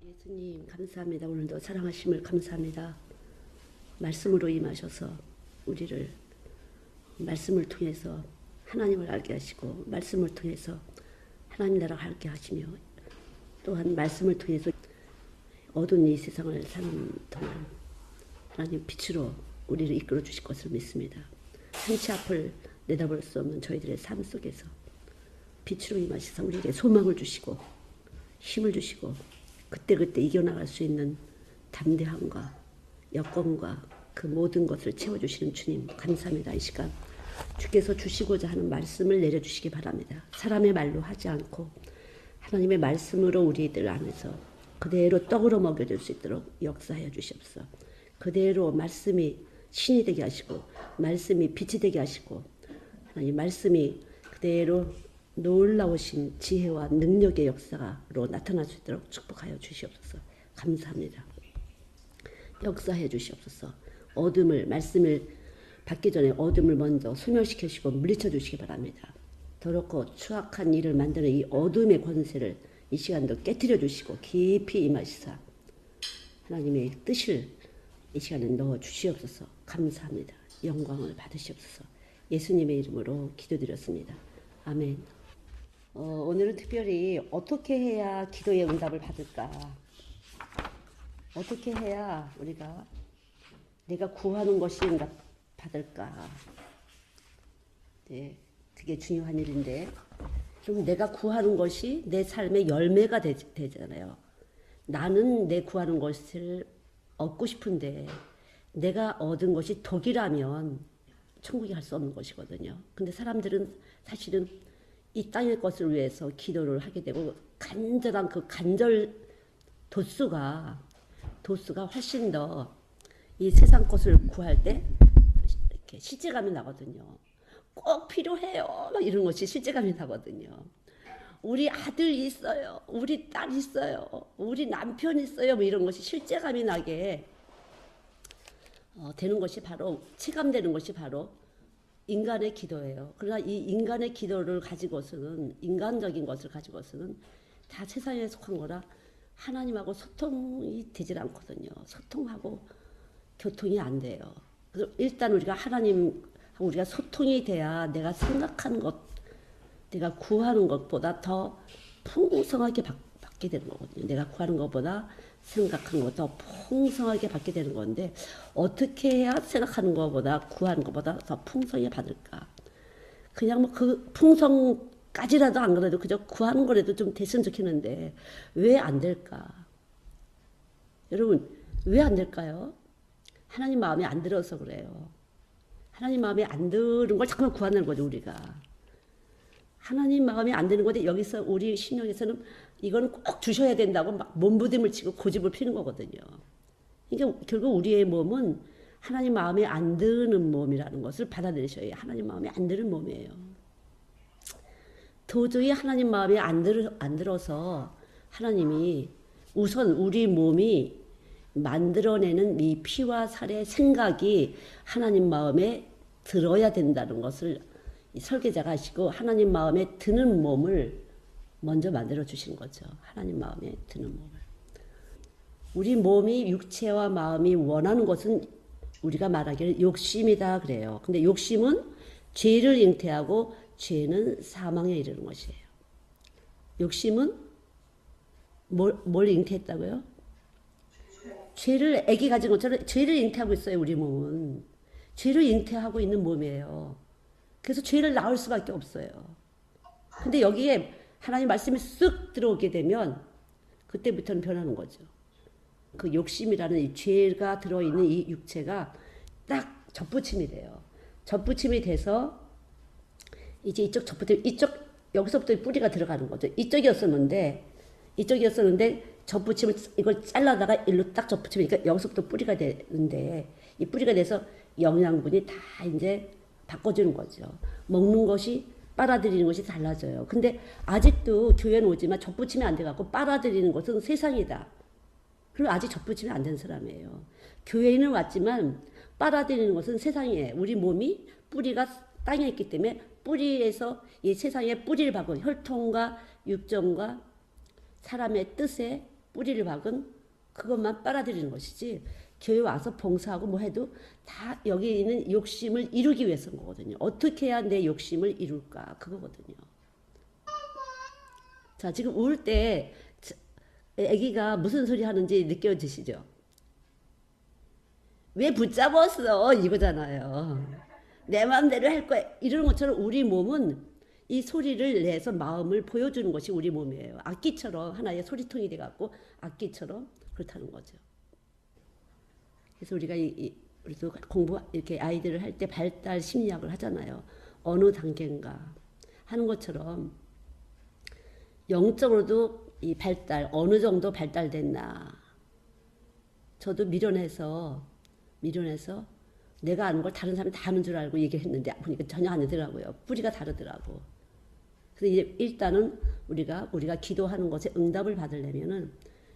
예수님 감사합니다. 오늘도 사랑하심을 감사합니다. 말씀으로 임하셔서 우리를 말씀을 통해서 하나님을 알게 하시고 말씀을 통해서 하나님 나라를 알게 하시며 또한 말씀을 통해서 어두운 이 세상을 사는 동안 하나님 빛으로 우리를 이끌어 주실 것을 믿습니다. 한치 앞을 내다볼 수 없는 저희들의 삶 속에서 빛으로 임하셔서 우리에게 소망을 주시고 힘을 주시고 그때그때 이겨나갈 수 있는 담대함과 여건과 그 모든 것을 채워주시는 주님 감사합니다. 이 시간 주께서 주시고자 하는 말씀을 내려주시기 바랍니다. 사람의 말로 하지 않고 하나님의 말씀으로 우리들 안에서 그대로 떡으로 먹여줄 수 있도록 역사하여 주시옵소서. 그대로 말씀이 신이 되게 하시고 말씀이 빛이 되게 하시고 하나님 말씀이 그대로 놀라우신 지혜와 능력의 역사로 나타날 수 있도록 축복하여 주시옵소서. 감사합니다. 역사해 주시옵소서. 어둠을 말씀을 받기 전에 어둠을 먼저 소멸시켜 주시고 물리쳐 주시기 바랍니다. 더럽고 추악한 일을 만드는 이 어둠의 권세를 이 시간도 깨뜨려 주시고 깊이 임하시사 하나님의 뜻을 이 시간에 넣어 주시옵소서. 감사합니다. 영광을 받으시옵소서. 예수님의 이름으로 기도드렸습니다. 아멘. 오늘은 특별히 어떻게 해야 기도의 응답을 받을까? 어떻게 해야 우리가 내가 구하는 것이 응답 받을까? 네, 그게 중요한 일인데 그럼 내가 구하는 것이 내 삶의 열매가 되잖아요. 나는 내 구하는 것을 얻고 싶은데 내가 얻은 것이 독이라면 천국에 갈 수 없는 것이거든요. 근데 사람들은 사실은 이 땅의 것을 위해서 기도를 하게 되고 간절한 그 간절 도수가 훨씬 더 이 세상 것을 구할 때 이렇게 실제감이 나거든요. 꼭 필요해요. 막 이런 것이 실제감이 나거든요. 우리 아들 있어요. 우리 딸 있어요. 우리 남편 있어요. 뭐 이런 것이 실제감이 나게 되는 것이 바로 체감되는 것이 바로 인간의 기도예요. 그러나 이 인간의 기도를 가지고서는 인간적인 것을 가지고서는 다 세상에 속한 거라 하나님하고 소통이 되질 않거든요. 소통하고 교통이 안 돼요. 그래서 일단 우리가 하나님하고 우리가 소통이 돼야 내가 생각하는 것, 내가 구하는 것보다 더 풍성하게 받게 되는 거거든요. 내가 구하는 것보다 생각하는 것도 풍성하게 받게 되는 건데 어떻게 해야 생각하는 것보다 구하는 것보다 더 풍성하게 받을까? 그냥 뭐 그 풍성까지라도 안 그래도 그저 구하는 거라도 좀 됐으면 좋겠는데 왜 안 될까? 여러분 왜 안 될까요? 하나님 마음에 안 들어서 그래요. 하나님 마음에 안 드는 걸 자꾸만 구하는 거죠 우리가. 하나님 마음에 안 드는 건데 여기서 우리 신령에서는 이건 꼭 주셔야 된다고 막 몸부림을 치고 고집을 피는 거거든요. 그러니까 결국 우리의 몸은 하나님 마음에 안 드는 몸이라는 것을 받아들이셔야 해요. 하나님 마음에 안 드는 몸이에요. 도저히 하나님 마음에 안 들어서 하나님이 우선 우리 몸이 만들어내는 이 피와 살의 생각이 하나님 마음에 들어야 된다는 것을 설계자가 하시고 하나님 마음에 드는 몸을 먼저 만들어 주신 거죠. 하나님 마음에 드는 몸을. 우리 몸이 육체와 마음이 원하는 것은 우리가 말하기를 욕심이다 그래요. 근데 욕심은 죄를 잉태하고 죄는 사망에 이르는 것이에요. 욕심은 뭘 잉태했다고요? 죄를 애기 가진 것처럼 죄를 잉태하고 있어요. 우리 몸은. 죄를 잉태하고 있는 몸이에요. 그래서 죄를 낳을 수밖에 없어요. 근데 여기에 하나님 말씀이 쓱 들어오게 되면 그때부터는 변하는 거죠. 그 욕심이라는 이 죄가 들어있는 이 육체가 딱 접붙임이 돼요. 접붙임이 돼서 이제 여기서부터 뿌리가 들어가는 거죠. 이쪽이었었는데 접붙임을 이걸 잘라다가 일로 딱 접붙이면 그러니까 여기서부터 뿌리가 되는데 이 뿌리가 돼서 영양분이 다 이제 바꿔주는 거죠. 먹는 것이 빨아들이는 것이 달라져요. 근데 아직도 교회는 오지만 접붙이면 안 돼갖고 빨아들이는 것은 세상이다. 그리고 아직 접붙이면 안 되는 사람이에요. 교회는 왔지만 빨아들이는 것은 세상이에요. 우리 몸이 뿌리가 땅에 있기 때문에 뿌리에서 이 세상에 뿌리를 박은 혈통과 육정과 사람의 뜻에 뿌리를 박은 그것만 빨아들이는 것이지 교회 와서 봉사하고 뭐 해도 다 여기 있는 욕심을 이루기 위해서인 거거든요. 어떻게 해야 내 욕심을 이룰까 그거거든요. 자, 지금 울 때 아기가 무슨 소리 하는지 느껴지시죠? 왜 붙잡았어? 이거잖아요. 내 마음대로 할 거야. 이런 것처럼 우리 몸은 이 소리를 내서 마음을 보여주는 것이 우리 몸이에요. 악기처럼 하나의 소리통이 돼갖고 악기처럼 그렇다는 거죠. 그래서 우리가 우리도 공부 이렇게 아이들을 할 때 발달 심리학을 하잖아요. 어느 단계인가 하는 것처럼 영적으로도 이 발달 어느 정도 발달됐나. 저도 미련해서 내가 아는 걸 다른 사람이 다 아는 줄 알고 얘기를 했는데 보니까 전혀 아니더라고요. 뿌리가 다르더라고. 그래서 이제 일단은 우리가 기도하는 것에 응답을 받으려면은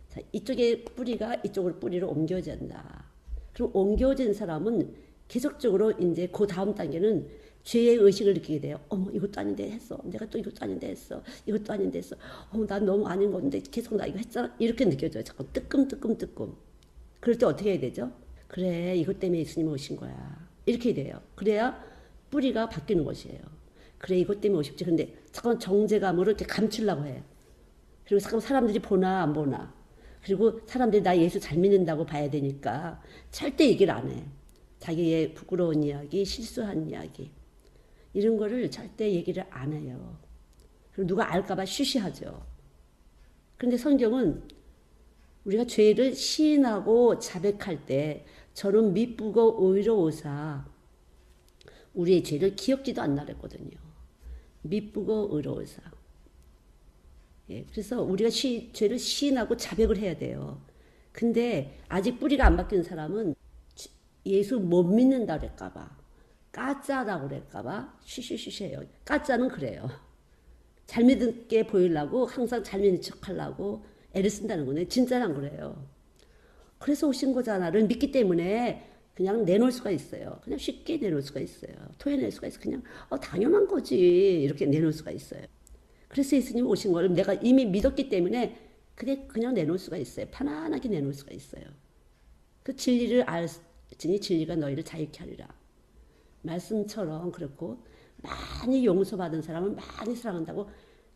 자, 이쪽에 뿌리가 이쪽으로 뿌리로 옮겨진다. 그럼 옮겨진 사람은 계속적으로 이제 그 다음 단계는 죄의 의식을 느끼게 돼요. 어머 이것도 아닌데 했어. 내가 또 이것도 아닌데 했어. 이것도 아닌데 했어. 어머 난 너무 아닌 건데 계속 나 이거 했잖아. 이렇게 느껴져요. 자꾸 뜨끔뜨끔뜨끔. 그럴 때 어떻게 해야 되죠? 그래 이것 때문에 예수님이 오신 거야. 이렇게 돼요. 그래야 뿌리가 바뀌는 것이에요. 그래 이것 때문에 오십지. 근데 잠깐 정제감으로 이렇게 감추려고 해. 그리고 잠깐 사람들이 보나 안 보나. 그리고 사람들이 나 예수 잘 믿는다고 봐야 되니까 절대 얘기를 안 해. 자기의 부끄러운 이야기, 실수한 이야기 이런 거를 절대 얘기를 안 해요. 그리고 누가 알까봐 쉬쉬하죠. 그런데 성경은 우리가 죄를 시인하고 자백할 때 저는 미쁘고 의로우사 우리의 죄를 기억지도 않나 그랬거든요. 미쁘고 의로우사. 예, 그래서 우리가 죄를 시인하고 자백을 해야 돼요. 근데 아직 뿌리가 안 바뀐 사람은 예수 못 믿는다 그럴까봐 까짜라고 그럴까봐 쉬쉬쉬쉬해요. 까짜는 그래요. 잘 믿게 보이려고 항상 잘 믿는 척 하려고 애를 쓴다는 거네. 진짜는 안 그래요. 그래서 오신 거잖아를 믿기 때문에 그냥 내놓을 수가 있어요. 그냥 쉽게 내놓을 수가 있어요. 토해낼 수가 있어요. 그냥 당연한 거지 이렇게 내놓을 수가 있어요. 그래서 예수님 오신 거를 내가 이미 믿었기 때문에 그냥 내놓을 수가 있어요. 편안하게 내놓을 수가 있어요. 그 진리를 알지니 진리가 너희를 자유케 하리라. 말씀처럼 그렇고 많이 용서받은 사람은 많이 사랑한다고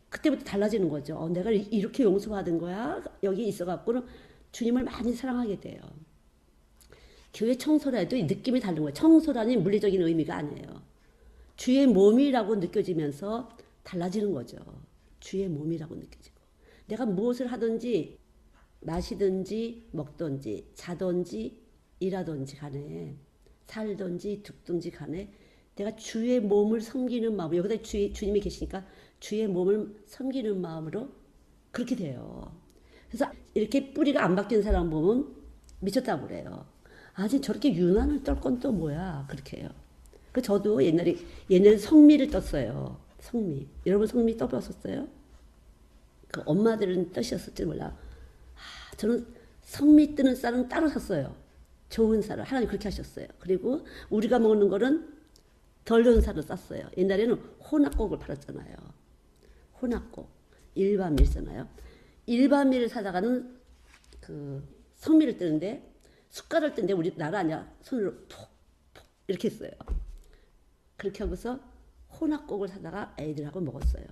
그때부터 달라지는 거죠. 내가 이렇게 용서받은 거야. 여기 있어갖고는 주님을 많이 사랑하게 돼요. 교회 청소를 해도 느낌이 다른 거예요. 청소라니 물리적인 의미가 아니에요. 주의 몸이라고 느껴지면서 달라지는 거죠. 주의 몸이라고 느껴지고. 내가 무엇을 하든지 마시든지 먹든지 자든지 일하든지 간에 살든지 죽든지 간에 내가 주의 몸을 섬기는 마음, 여기다 주님이 계시니까 주의 몸을 섬기는 마음으로 그렇게 돼요. 그래서 이렇게 뿌리가 안 바뀐 사람 보면 미쳤다고 그래요. 아직 저렇게 유난을 떨 건 또 뭐야. 그렇게 해요. 그 저도 옛날에 성미를 떴어요. 성미. 여러분 성미 떠보셨어요? 그 엄마들은 떠셨을지 몰라. 저는 성미 뜨는 쌀은 따로 샀어요. 좋은 쌀을. 하나님 그렇게 하셨어요. 그리고 우리가 먹는 거는 덜 좋은 쌀을 쌌어요. 옛날에는 혼합곡을 팔았잖아요. 혼합곡. 일반밀잖아요. 일반밀을 사다가는 그 성미를 뜨는데 숟가락을 뜨는데 우리나라 아니야. 손으로 푹푹 이렇게 했어요. 그렇게 하고서 혼합곡을 사다가 애들하고 먹었어요.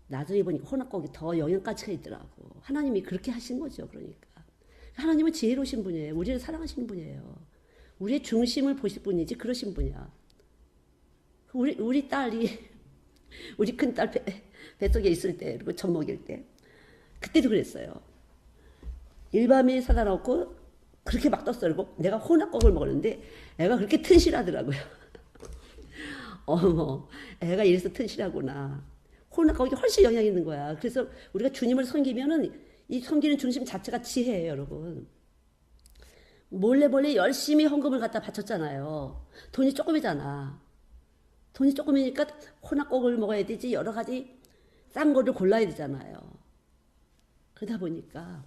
나중에 보니까 혼합곡이 더 영양가치가 있더라고. 하나님이 그렇게 하신 거죠. 그러니까. 하나님은 지혜로우신 분이에요. 우리를 사랑하시는 분이에요. 우리의 중심을 보실 분이지 그러신 분이야. 우리 딸이 우리 큰딸 뱃속에 있을 때 그리고 젖 먹일 때 그때도 그랬어요. 일밤에 사다 놓고 그렇게 막 떴어요. 그리고 내가 혼합곡을 먹었는데 애가 그렇게 튼실하더라고요. 어머 애가 이래서 튼실하구나. 혼합곡이 훨씬 영향이 있는 거야. 그래서 우리가 주님을 섬기면은 이 섬기는 중심 자체가 지혜예요, 여러분. 몰래 열심히 헌금을 갖다 바쳤잖아요. 돈이 조금이잖아. 돈이 조금이니까 혼합곡을 먹어야 되지 여러 가지 싼 거를 골라야 되잖아요. 그러다 보니까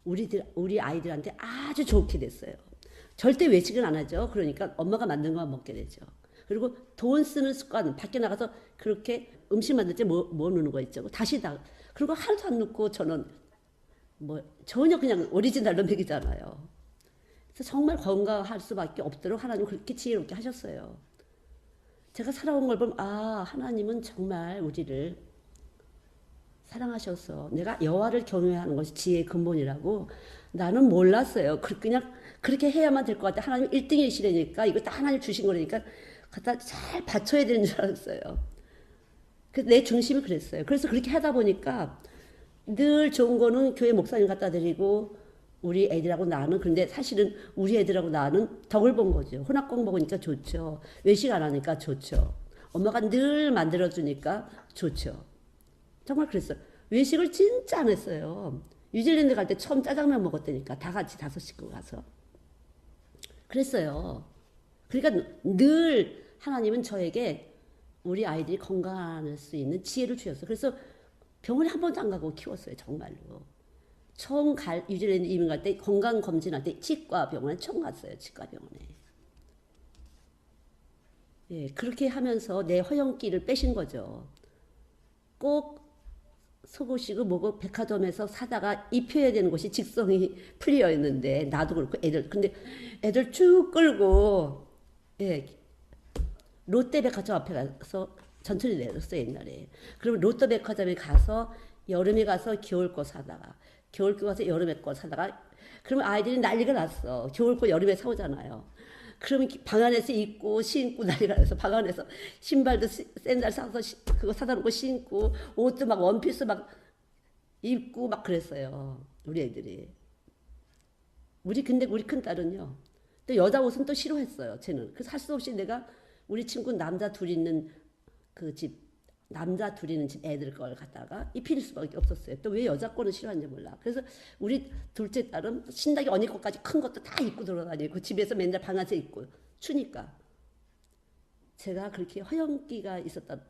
우리 아이들한테 아주 좋게 됐어요. 절대 외식은 안 하죠. 그러니까 엄마가 만든 것만 먹게 되죠. 그리고 돈 쓰는 습관 밖에 나가서 그렇게 음식 만들 때 뭐 넣는 거 있죠. 다시 다 그리고 하나도 안 넣고 저는 뭐 전혀 그냥 오리지널로 먹이잖아요. 그래서 정말 건강할 수밖에 없도록 하나님 그렇게 지혜롭게 하셨어요. 제가 살아온 걸 보면 아 하나님은 정말 우리를 사랑하셔서 내가 여호와를 경외하는 것이 지혜의 근본이라고 나는 몰랐어요. 그냥 그렇게 해야만 될 것 같아. 하나님 1등이시라니까 이거 다 하나님 주신 거라니까 갖다 잘 받쳐야 되는 줄 알았어요. 그래서 내 중심이 그랬어요. 그래서 그렇게 하다 보니까 늘 좋은 거는 교회 목사님 갖다 드리고 우리 애들하고 나는 그런데 사실은 우리 애들하고 나는 덕을 본 거죠. 혼합공 먹으니까 좋죠. 외식 안 하니까 좋죠. 엄마가 늘 만들어주니까 좋죠. 정말 그랬어요. 외식을 진짜 안 했어요. 뉴질랜드 갈 때 처음 짜장면 먹었다니까. 다 같이 5식구 가서. 그랬어요. 그러니까 늘 하나님은 저에게 우리 아이들이 건강할 수 있는 지혜를 주셨어요. 그래서 병원에 한 번도 안 가고 키웠어요. 정말로. 처음 뉴질랜드 이민 갈 때 건강검진할 때 치과 병원에 처음 갔어요. 치과 병원에. 예, 그렇게 하면서 내 허영기를 빼신 거죠. 꼭 속옷이고 뭐고 백화점에서 사다가 입혀야 되는 곳이 직성이 풀려 있는데 나도 그렇고 애들 근데 애들 쭉 끌고 예 롯데백화점 앞에 가서 전철이 내렸어요 옛날에. 그러면 롯데백화점에 가서 여름에 가서 겨울 거 사다가 겨울 거 가서 여름에 거 사다가 그러면 아이들이 난리가 났어. 겨울 거 여름에 사오잖아요. 그러면 방 안에서 입고 신고 난리가 나서 방 안에서 신발도 샌들 사서 그거 사다 놓고 신고 옷도 막 원피스 막 입고 막 그랬어요. 우리 애들이. 근데 우리 큰딸은요. 또 여자 옷은 또 싫어했어요. 쟤는. 그래서 할 수 없이 내가 우리 친구 남자 둘 있는 그 집 남자 둘 있는 집 애들 걸 갖다가 입힐 수밖에 없었어요. 또 왜 여자 거는 싫어하는지 몰라. 그래서 우리 둘째 딸은 신나게 언니 것까지 큰 것도 다 입고 돌아다니고 집에서 맨날 방 안에서 입고 추니까 제가 그렇게 허영기가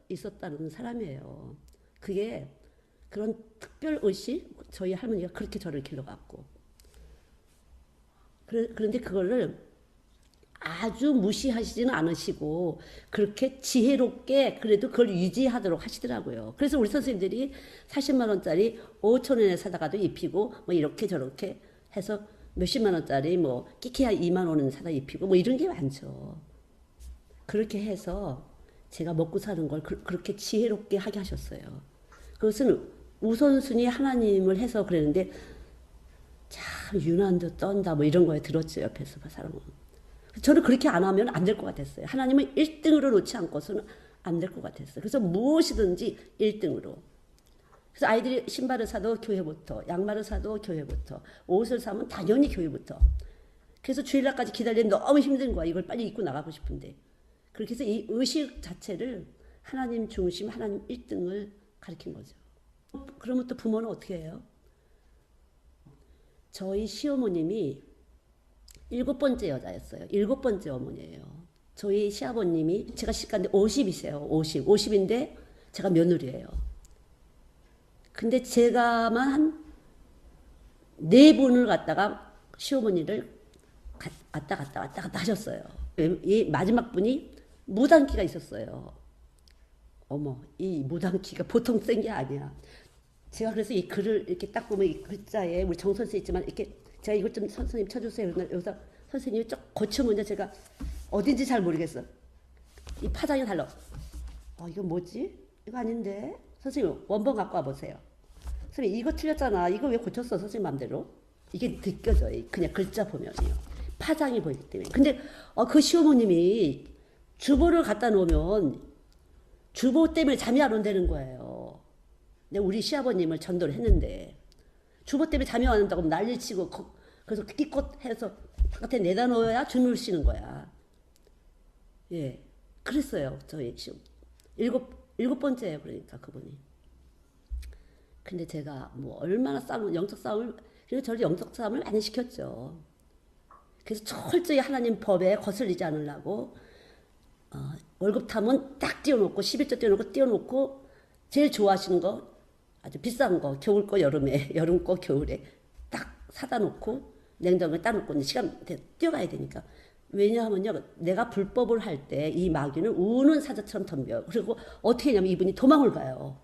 있었다는 사람이에요. 그게 그런 특별 의식 저희 할머니가 그렇게 저를 길러갖고 그런데 그거를 아주 무시하시지는 않으시고 그렇게 지혜롭게 그래도 그걸 유지하도록 하시더라고요. 그래서 우리 선생님들이 40만 원짜리 5천 원에 사다가도 입히고 뭐 이렇게 저렇게 해서 몇십만 원짜리 뭐 끼케야 2만 원은 사다 입히고 뭐 이런 게 많죠. 그렇게 해서 제가 먹고 사는 걸 그렇게 지혜롭게 하게 하셨어요. 그것은 우선순위 하나님을 해서 그랬는데 참 유난도 떤다 뭐 이런 거에 들었죠. 옆에서 사람은. 저는 그렇게 안 하면 안 될 것 같았어요. 하나님은 1등으로 놓지 않고서는 안 될 것 같았어요. 그래서 무엇이든지 1등으로. 그래서 아이들이 신발을 사도 교회부터, 양말을 사도 교회부터, 옷을 사면 당연히 교회부터. 그래서 주일날까지 기다리면 너무 힘든 거야. 이걸 빨리 입고 나가고 싶은데. 그렇게 해서 이 의식 자체를 하나님 중심, 하나님 1등을 가르친 거죠. 그러면 또 부모는 어떻게 해요? 저희 시어머님이 7번째 여자였어요. 7번째 어머니예요. 저희 시아버님이 제가 시집간데 50이세요. 50인데 제가 며느리예요. 근데 제가만 한 4분을 갖다가 시어머니를 왔다 갔다 하셨어요. 이 마지막 분이 무당기가 있었어요. 어머, 이 무당기가 보통 센 게 아니야. 제가 그래서 이 글을 이렇게 딱 보면 이 글자에 우리 정선수 있지만 이렇게 제가 이것 좀 선생님 쳐주세요. 여기서 선생님이 좀 고쳐보면 제가 어딘지 잘 모르겠어. 이 파장이 달라. 이거 뭐지? 이거 아닌데? 선생님 원본 갖고 와보세요. 선생님 이거 틀렸잖아. 이거 왜 고쳤어? 선생님 맘대로. 이게 느껴져요. 그냥 글자 보면요. 파장이 보이기 때문에. 근데 그 시어머님이 주보를 갖다 놓으면 주보 때문에 잠이 안 온다는 거예요. 근데 우리 시아버님을 전도를 했는데 주보 때문에 잠이 안 온다고 난리치고 그래서 기껏 해서 바깥에 내다 놓아야 주무시는 거야. 예, 그랬어요. 저희 일곱 번째예요. 그러니까 그분이. 근데 제가 뭐 얼마나 영적 싸움을 그리고 저를 영적 싸움을 많이 시켰죠. 그래서 철저히 하나님 법에 거슬리지 않으려고 월급 타면 딱 띄워놓고 11조 띄워놓고 제일 좋아하시는 거 아주 비싼 거 겨울 거 여름에 여름 거 겨울에 딱 사다 놓고 냉장고에 딱 놓고 시간 뛰어가야 되니까. 왜냐하면요 내가 불법을 할 때 이 마귀는 우는 사자처럼 덤벼요. 그리고 어떻게 하냐면 이분이 도망을 가요.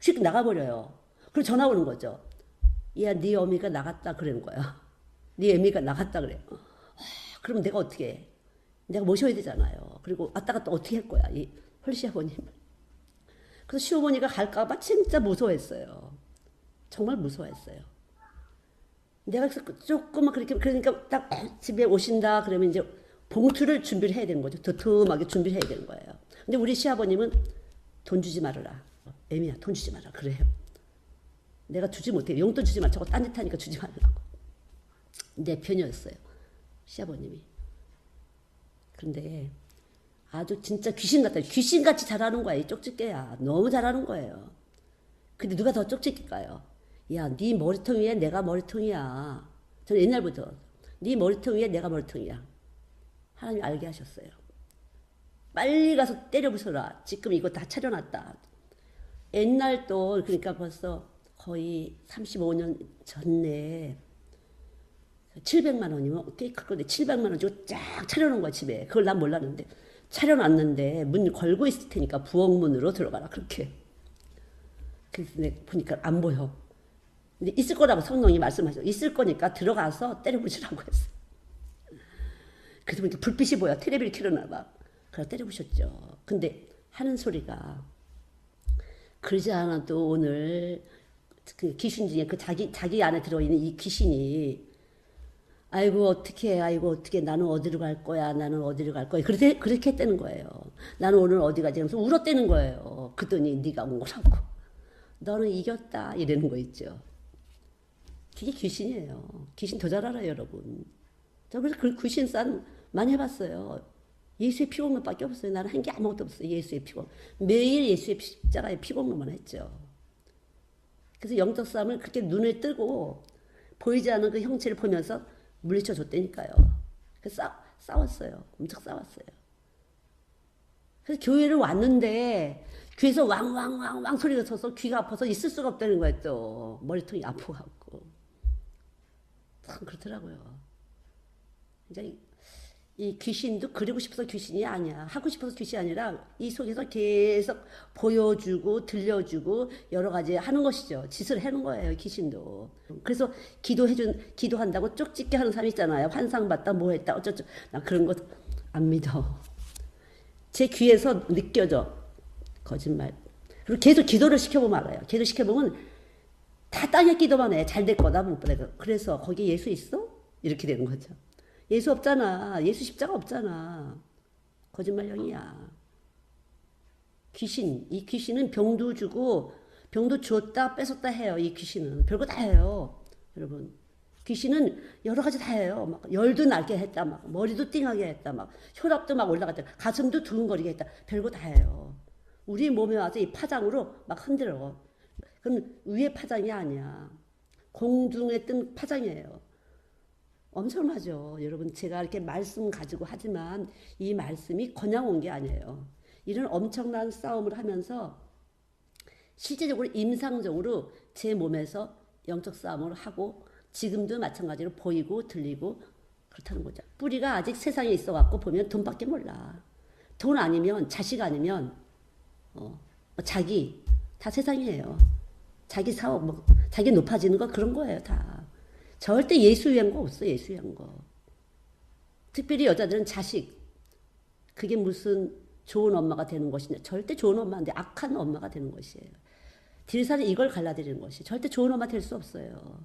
휙 나가버려요. 그리고 전화 오는 거죠. 야, 네 어미가 나갔다 그러는 거야. 네 애미가 나갔다 그래. 그럼 내가 어떻게 해? 내가 모셔야 되잖아요. 그리고 왔다 갔다 어떻게 할 거야, 이 홀씨 아버님을. 그래서 시어머니가 갈까봐 진짜 무서워했어요. 정말 무서워했어요. 내가 조금만 그렇게, 그러니까 딱 집에 오신다 그러면 이제 봉투를 준비를 해야 되는 거죠. 도톰하게 준비를 해야 되는 거예요. 근데 우리 시아버님은 돈 주지 말아라. 애미야, 돈 주지 마라. 그래요. 내가 주지 못해. 용돈 주지 마. 저거 딴짓하니까 주지 말라고. 내 편이었어요. 시아버님이. 근데 아주 진짜 귀신 같아요. 귀신같이 잘하는 거야. 이 쪽집게야. 너무 잘하는 거예요. 근데 누가 더 쪽집게일까요? 야, 네 머리통 위에 내가 머리통이야. 저는 옛날부터 네 머리통 위에 내가 머리통이야. 하나님 알게 하셨어요. 빨리 가서 때려 부숴라. 지금 이거 다 차려놨다. 옛날 또 그러니까 벌써 거의 35년 전에 700만 원이면 꽤 클 건데 700만 원 주고 쫙 차려놓은 거야 집에. 그걸 난 몰랐는데 차려놨는데 문 걸고 있을 테니까 부엌문으로 들어가라 그렇게. 그래서 내가 보니까 안 보여. 근데 있을 거라고 성령이 말씀하셔. 있을 거니까 들어가서 때려부시라고 했어. 그래서 보니까 불빛이 보여. 텔레비를 켜려나 봐. 그래서 때려부셨죠. 근데 하는 소리가 그러지 않아도 오늘 그 귀신 중에 그 자기 안에 들어있는 이 귀신이 아이고 어떻게 아이고 어떻게 나는 어디로 갈 거야 나는 어디로 갈 거야 그렇게 했다는 거예요. 나는 오늘 어디 가지 하면서 울었다는 거예요. 그랬더니 네가 온 거라고. 너는 이겼다 이러는 거 있죠. 그게 귀신이에요. 귀신 더 잘 알아요 여러분. 저 그래서 그 귀신 싸움 많이 해봤어요. 예수의 피공론밖에 없어요. 나는 한 게 아무것도 없어요. 예수의 피공. 매일 예수의 십자가의 피공론만 했죠. 그래서 영적 싸움을 그렇게 눈을 뜨고 보이지 않는 그 형체를 보면서 물리쳐 줬다니까요. 그래서 싸웠어요. 엄청 싸웠어요. 그래서 교회를 왔는데 귀에서 왕왕왕왕 소리가 쳐서 귀가 아파서 있을 수가 없다는 거예요. 또 머리통이 아파갖고 참 그렇더라고요. 이제 이 귀신도 그리고 싶어서 귀신이 아니야. 하고 싶어서 귀신이 아니라 이 속에서 계속 보여주고 들려주고 여러 가지 하는 것이죠. 짓을 해는 거예요. 귀신도. 그래서 기도한다고 쪽집게 하는 사람 있잖아요. 환상봤다 뭐 했다 어쩌죠. 나 그런 거 안 믿어. 제 귀에서 느껴져. 거짓말. 그리고 계속 기도를 시켜보면 알아요. 기도 시켜보면 다 땅에 기도만 해. 잘 될 거다. 못 받아. 그래서 거기 예수 있어? 이렇게 되는 거죠. 예수 없잖아. 예수 십자가 없잖아. 거짓말형이야. 귀신. 이 귀신은 병도 주고 병도 주었다 뺏었다 해요. 이 귀신은. 별거 다 해요. 여러분. 귀신은 여러 가지 다 해요. 막 열도 나게 했다. 막 머리도 띵하게 했다. 막 혈압도 막 올라갔다. 가슴도 두근거리게 했다. 별거 다 해요. 우리 몸에 와서 이 파장으로 막 흔들어. 그건 위의 파장이 아니야. 공중에 뜬 파장이에요. 엄청나죠. 여러분 제가 이렇게 말씀 가지고 하지만 이 말씀이 그냥 온 게 아니에요. 이런 엄청난 싸움을 하면서 실제적으로 임상적으로 제 몸에서 영적 싸움을 하고 지금도 마찬가지로 보이고 들리고 그렇다는 거죠. 뿌리가 아직 세상에 있어갖고 보면 돈밖에 몰라. 돈 아니면 자식 아니면 자기 다 세상이에요. 자기 사업 뭐 자기 높아지는 거 그런 거예요 다. 절대 예수 위한 거 없어. 예수 위한 거. 특별히 여자들은 자식. 그게 무슨 좋은 엄마가 되는 것이냐. 절대 좋은 엄마인데 악한 엄마가 되는 것이에요. 딜사는 이걸 갈라드리는 것이. 절대 좋은 엄마 될 수 없어요.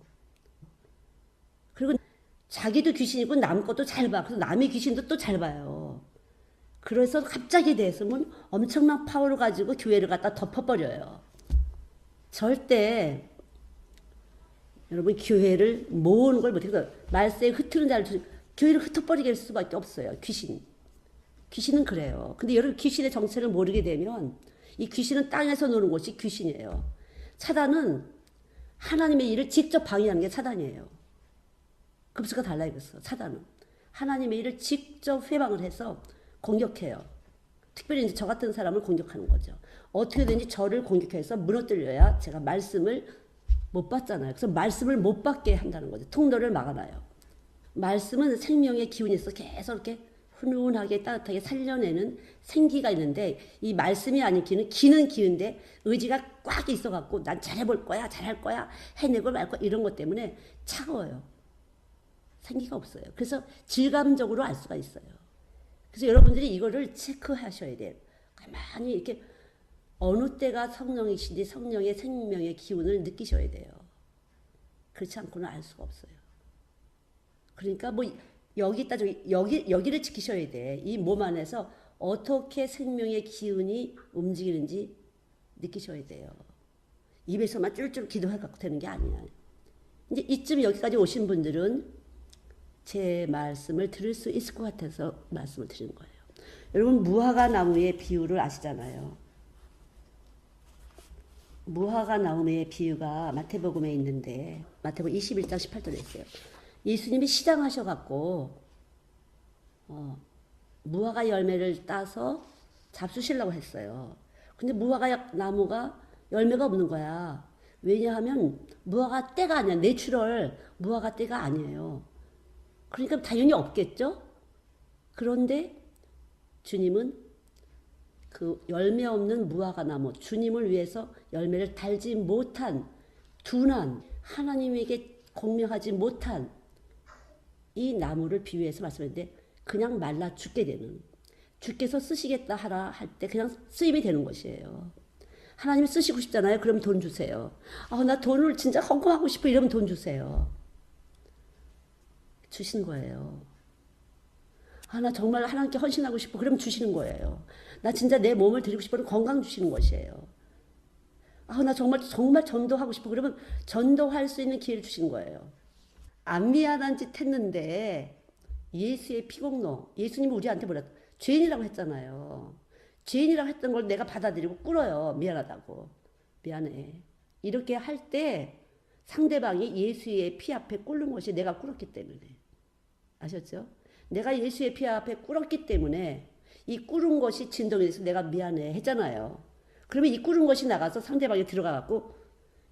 그리고 자기도 귀신이고 남 것도 잘 봐. 그래서 남의 귀신도 또 잘 봐요. 그래서 갑자기 됐으면 엄청난 파워를 가지고 교회를 갖다 덮어버려요. 절대 여러분 교회를 모으는 걸 못해서 말세에 흩트는 자를 교회를 흩어버리게 할 수밖에 없어요. 귀신은 그래요. 근데 여러분 귀신의 정체를 모르게 되면 이 귀신은 땅에서 노는 것이 귀신이에요. 사단은 하나님의 일을 직접 방해하는 게 사단이에요. 급수가 달라 이랬어. 사단은 하나님의 일을 직접 회방을 해서 공격해요. 특별히 이제 저 같은 사람을 공격하는 거죠. 어떻게든지 저를 공격해서 무너뜨려야 제가 말씀을 못 받잖아요. 그래서 말씀을 못 받게 한다는 거죠. 통로를 막아놔요. 말씀은 생명의 기운이 있어 계속 이렇게 훈훈하게 따뜻하게 살려내는 생기가 있는데 이 말씀이 아닌 기는 기는 기인데 의지가 꽉 있어갖고 난 잘해볼 거야 잘할 거야 해내고 말 거야 이런 것 때문에 차가워요. 생기가 없어요. 그래서 질감적으로 알 수가 있어요. 그래서 여러분들이 이거를 체크하셔야 돼요. 가만히 이렇게 어느 때가 성령이신지 성령의 생명의 기운을 느끼셔야 돼요. 그렇지 않고는 알 수가 없어요. 그러니까 뭐 여기 있다 저기 여기를 지키셔야 돼. 이 몸 안에서 어떻게 생명의 기운이 움직이는지 느끼셔야 돼요. 입에서만 쫄쫄 기도해 갖고 되는 게 아니야. 이제 이쯤 여기까지 오신 분들은 제 말씀을 들을 수 있을 것 같아서 말씀을 드리는 거예요. 여러분 무화과 나무의 비유를 아시잖아요. 무화과 나무의 비유가 마태복음에 있는데 마태복음 21장 18절에 있어요. 예수님이 시장하셔갖고 무화과 열매를 따서 잡수시려고 했어요. 근데 무화과 나무가 열매가 없는 거야. 왜냐하면 무화과 때가 아니야. 내추럴 무화과 때가 아니에요. 그러니까 당연히 없겠죠. 그런데 주님은 그 열매 없는 무화과 나무, 주님을 위해서 열매를 달지 못한 둔한 하나님에게 공명하지 못한 이 나무를 비유해서 말씀했는데 그냥 말라 죽게 되는, 주께서 쓰시겠다 하라 할 때 그냥 쓰임이 되는 것이에요. 하나님이 쓰시고 싶잖아요. 그럼 돈 주세요. 나 돈을 진짜 헌금하고 싶어 이러면 돈 주세요. 주신 거예요. 나 정말 하나님께 헌신하고 싶어 그럼 주시는 거예요. 나 진짜 내 몸을 드리고 싶어 건강 주시는 것이에요. 나 정말 전도하고 싶어 그러면 전도할 수 있는 기회를 주시는 거예요. 안 미안한 짓 했는데 예수의 피공로, 예수님이 우리한테 뭐라 죄인이라고 했잖아요. 죄인이라고 했던 걸 내가 받아들이고 꿇어요. 미안하다고. 미안해. 이렇게 할 때 상대방이 예수의 피 앞에 꿇는 것이 내가 꿇었기 때문에. 아셨죠? 내가 예수의 피 앞에 꿇었기 때문에 이 꿇은 것이 진동이 돼서 내가 미안해 했잖아요. 그러면 이 꿇은 것이 나가서 상대방이 들어가갖고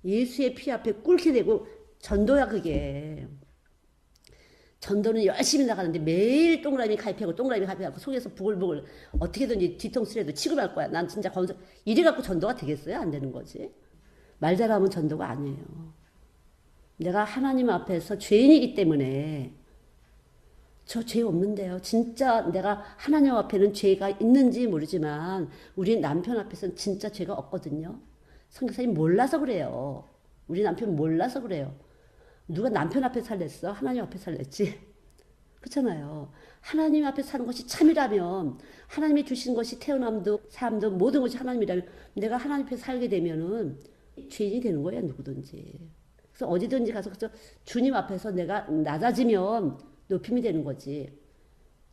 예수의 피 앞에 꿇게 되고 전도야 그게. 전도는 열심히 나가는데 매일 동그라미 가입하고 속에서 부글부글 어떻게든지 뒤통수라도 치고 말 거야. 난 진짜 거기서 이래갖고 전도가 되겠어요? 안 되는 거지. 말 잘하면 전도가 아니에요. 내가 하나님 앞에서 죄인이기 때문에 저 죄 없는데요. 진짜 내가 하나님 앞에는 죄가 있는지 모르지만 우리 남편 앞에서는 진짜 죄가 없거든요. 선교사님 몰라서 그래요. 우리 남편 몰라서 그래요. 누가 남편 앞에 살랬어? 하나님 앞에 살랬지. 그렇잖아요. 하나님 앞에 사는 것이 참이라면 하나님이 주신 것이 태어남도 삶도 모든 것이 하나님이라면 내가 하나님 앞에 살게 되면은 죄인이 되는 거야 누구든지. 그래서 어디든지 가서 주님 앞에서 내가 낮아지면 높임이 되는 거지.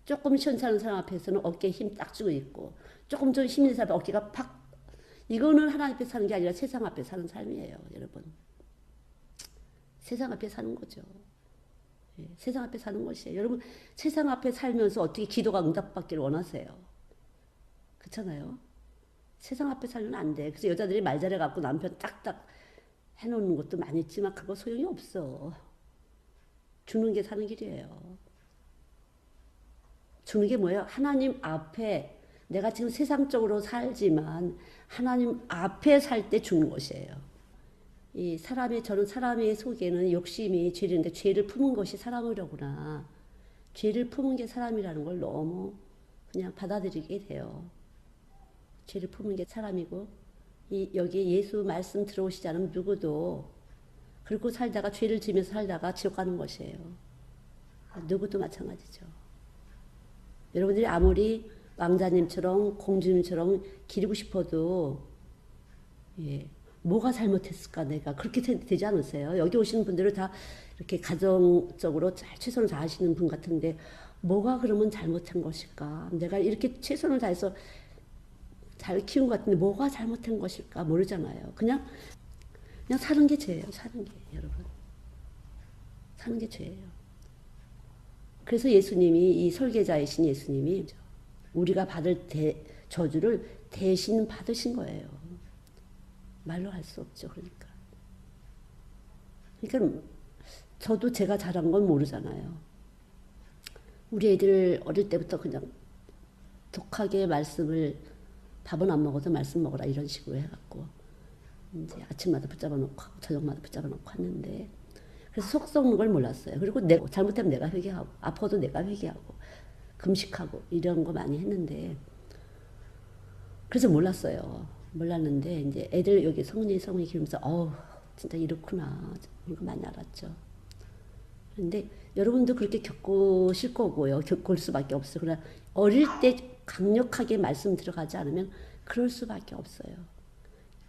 조금 시원찮은 사람 앞에서는 어깨에 힘 딱 주고 있고 조금 좀 힘 있는 사람 어깨가 팍. 이거는 하나님 앞에 사는 게 아니라 세상 앞에 사는 삶이에요. 여러분. 세상 앞에 사는 거죠. 예, 세상 앞에 사는 것이에요. 여러분 세상 앞에 살면서 어떻게 기도가 응답받기를 원하세요? 그렇잖아요. 세상 앞에 살면 안 돼. 그래서 여자들이 말 잘해갖고 남편 딱딱 해놓는 것도 많이 있지만 그거 소용이 없어. 주는 게 사는 길이에요. 주는 게 뭐예요? 하나님 앞에 내가 지금 세상적으로 살지만 하나님 앞에 살 때 주는 것이에요. 저는 사람의 속에는 욕심이 죄인데 죄를 품은 것이 사람이라구나. 죄를 품은 게 사람이라는 걸 너무 그냥 받아들이게 돼요. 죄를 품은 게 사람이고 여기에 예수 말씀 들어오시지 않으면 누구도 그리고 살다가 죄를 지면서 살다가 지옥 가는 것이에요. 누구도 마찬가지죠. 여러분들이 아무리 왕자님처럼 공주님처럼 기르고 싶어도 뭐가 잘못했을까 내가 그렇게 되지 않으세요? 여기 오시는 분들은 다 이렇게 가정적으로 최선을 다하시는 분 같은데 뭐가 그러면 잘못한 것일까? 내가 이렇게 최선을 다해서 잘 키운 것 같은데 뭐가 잘못한 것일까? 모르잖아요. 그냥 사는 게 죄예요. 사는 게 여러분. 사는 게 죄예요. 그래서 예수님이 이 설계자이신 예수님이 우리가 받을 저주를 대신 받으신 거예요. 말로 할 수 없죠. 그러니까 저도 제가 잘한 건 모르잖아요. 우리 애들 어릴 때부터 그냥 독하게 말씀을 밥은 안 먹어도 말씀 먹어라 이런 식으로 해갖고 이제 아침마다 붙잡아 놓고 저녁마다 붙잡아 놓고 하는데 그래서 속 썩는 걸 몰랐어요. 그리고 내가 잘못하면 내가 회개하고 아파도 내가 회개하고 금식하고 이런 거 많이 했는데 그래서 몰랐어요. 몰랐는데 이제 애들 여기 성은이 키우면서 진짜 이렇구나 이런 거 많이 알았죠. 그런데 여러분도 그렇게 겪으실 거고요. 겪을 수밖에 없어요. 그러나 어릴 때 강력하게 말씀 들어가지 않으면 그럴 수밖에 없어요.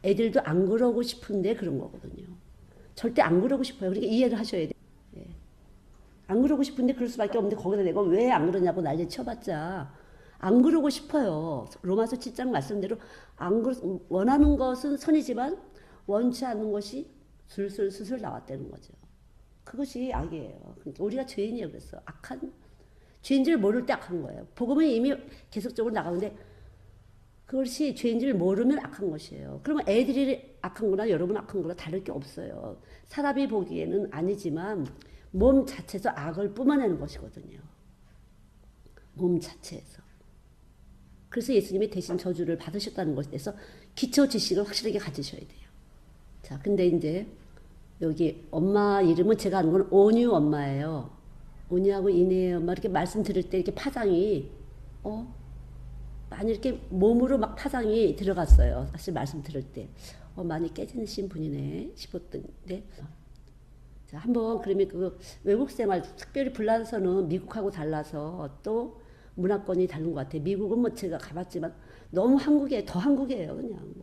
애들도 안 그러고 싶은데 그런 거거든요. 절대 안 그러고 싶어요. 그러니까 이해를 하셔야 돼요. 예. 안 그러고 싶은데 그럴 수밖에 없는데 거기다 내가 왜 안 그러냐고 난리 쳐봤자 안 그러고 싶어요. 로마서 7장 말씀대로 원하는 것은 선이지만 원치 않는 것이 술술 나왔다는 거죠. 그것이 악이에요. 그러니까 우리가 죄인이에요. 그래서 악한 죄인 줄 모를 때 악한 거예요. 복음은 이미 계속적으로 나가는데 그것이 죄인 줄 모르면 악한 것이에요. 그러면 애들이 악한 거나 여러분 악한 거나 다를 게 없어요. 사람이 보기에는 아니지만 몸 자체에서 악을 뿜어내는 것이거든요. 몸 자체에서. 그래서 예수님이 대신 저주를 받으셨다는 것에 대해서 기초 지식을 확실하게 가지셔야 돼요. 자, 근데 이제 여기 엄마 이름은 제가 아는 건 온유 엄마예요. 온유하고 인혜의 엄마 이렇게 말씀 들을 때 이렇게 파장이 많이 이렇게 몸으로 막 파장이 들어갔어요. 사실 말씀 들을 때 많이 깨지신 분이네 싶었던데. 자, 한번 그러면 그 외국 생활 특별히 불란서는 미국하고 달라서 또 문화권이 다른 것 같아요. 미국은 뭐 제가 가봤지만 너무 더 한국이에요. 그냥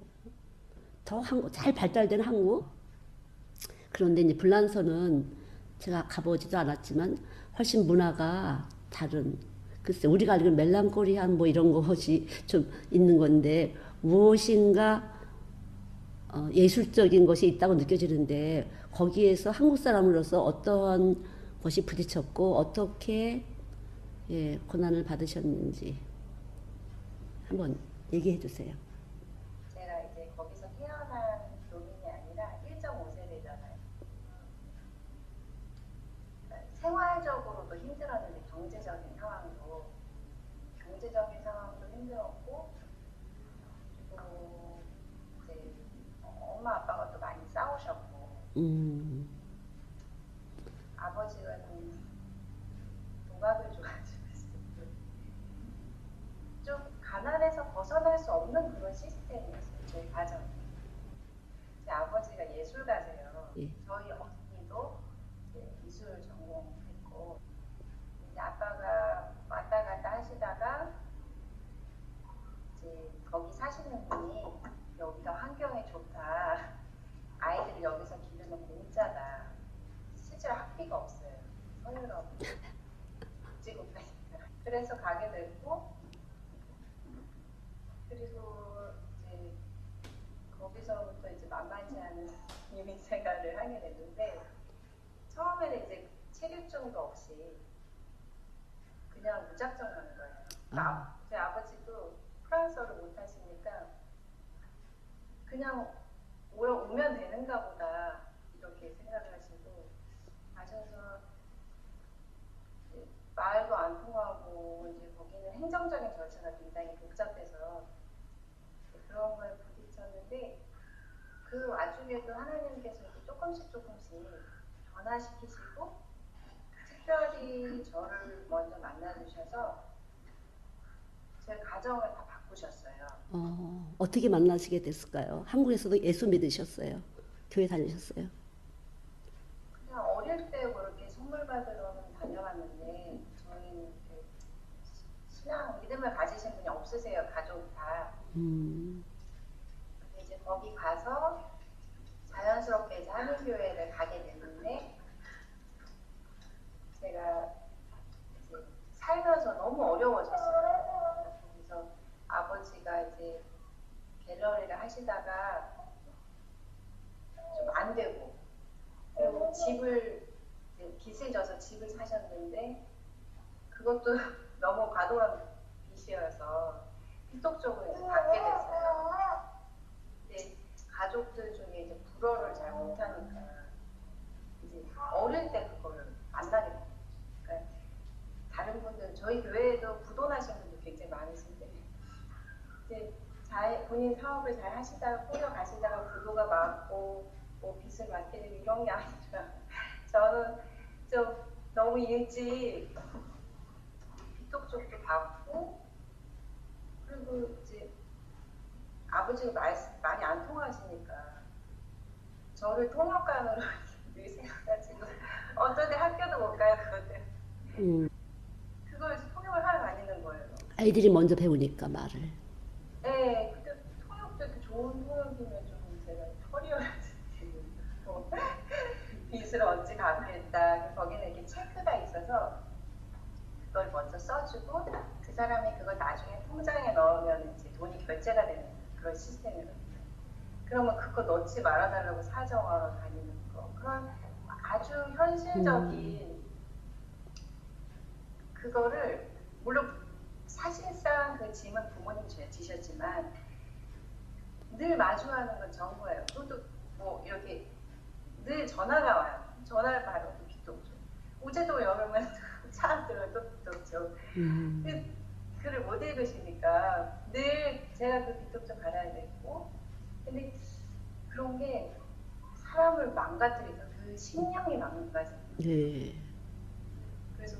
더 한국 잘 발달된 한국. 그런데 이제 불란서는 제가 가보지도 않았지만 훨씬 문화가 다른 글쎄 우리가 알기로 멜랑콜리한 뭐 이런 것이 좀 있는 건데 무엇인가 예술적인 것이 있다고 느껴지는데 거기에서 한국 사람으로서 어떠한 것이 부딪혔고 어떻게 고난을 받으셨는지 한번 얘기해 주세요. 제가 이제 거기서 태어난 노인이 아니라 1.5세대잖아요. 그러니까 생활적으로도 힘들었는데 경제적인 상황도 힘들었고 그리고 이제 엄마 아빠가 또 많이 싸우셨고 아버지가 좀 도박을 좋아하시고 좀 가난에서 벗어날 수 없는 그런 시스템이었어요. 저희 가정이. 제 아버지가 예술가세요. 예. 저희 어머니도 미술 전공했고 이제 아빠가 왔다 갔다 하시다가 이제 거기 사시는 분이 여기가 환경이 좋다. 아이들 여기서 기르면 공짜다. 실제로 학비가 없어요. 서유럽 국제국가니까. 그래서 가게 됐고 그리고 이제 거기서부터 이제 만만치 않은 이민 생활을 하게 됐는데 처음에는 이제 체류증도 없이 그냥 무작정 하는 거예요. 그러니까 제 아버지도 프랑스어를 못 하시니까 그냥 오면 되는가 보다 이렇게 생각을 하시고 가셔서 말도 안 통하고 이제 거기는 행정적인 절차가 굉장히 복잡해서 그런 거에 부딪혔는데 그 와중에도 하나님께서 조금씩 변화시키시고 특별히 저를 먼저 만나주셔서 제 가정을 다 바꾸셨어요. 어떻게 만나시게 됐을까요? 한국에서도 예수 믿으셨어요? 교회 다니셨어요? 그냥 어릴 때 그렇게 선물 받으러는 다녀왔는데 저희는 신앙 믿음을 가지신 분이 없으세요. 가족 다. 이제 거기 가서 자연스럽게 이제 한인교회를 가게 됐는데 제가 이제 살면서 너무 어려워졌어요. 그래서 아버지가 이제 갤러리를 하시다가 좀 안 되고 그리고 집을 빚을 져서 집을 사셨는데 그것도 너무 과도한 빚이어서 빚독적으로 이제 받게 됐어요. 근데 가족들 중에 이제 불어를 잘 못하니까 이제 어릴 때 그거를 만나게 됐어요. 그러니까 다른 분들은 저희 교회에도 부도나신 분들 굉장히 많으신데 이제 본인 사업을 잘 하시다가 꾸려가시다가 부도가 많고 뭐 빚을 많게 되고 이런 게 아니라 저는 좀 너무 일찍 빚독 쪽도 받고 그리고 이제 아버지가 말이 안 통하시니까 저를 통역관으로 생각가지고 어떤 데 학교도 못 가요 그것 때문에 음. 그걸 이제 통역을 하러 다니는 거예요. 아이들이 먼저 배우니까 말을. 네, 근데 통역도 이렇게 좋은 통역이면 좀 제가 처리해야지. 뭐 빚을 언제 갚겠다. 거기는 이렇게 체크가 있어서 그걸 먼저 써주고 그 사람이 그걸 나중에 통장에 넣으면 이제 돈이 결제가 되는 그런 시스템이거든요. 그러면 그거 넣지 말아달라고 사정하러 다니는 거. 그런 아주 현실적인 그거를 물론 사실상 그 짐은 부모님 지셨지만 늘 마주하는 건 정부예요. 그것도 뭐 이렇게 늘 전화가 와요. 전화를 받아도 빚독죠. 어제도 여름은 차 들어도 빚독죠. 글을 못 읽으시니까 늘 제가 그 빚독죠 받아야 되고 근데 그런 게 사람을 망가뜨리죠. 그 심령이 망가져요. 네. 그래서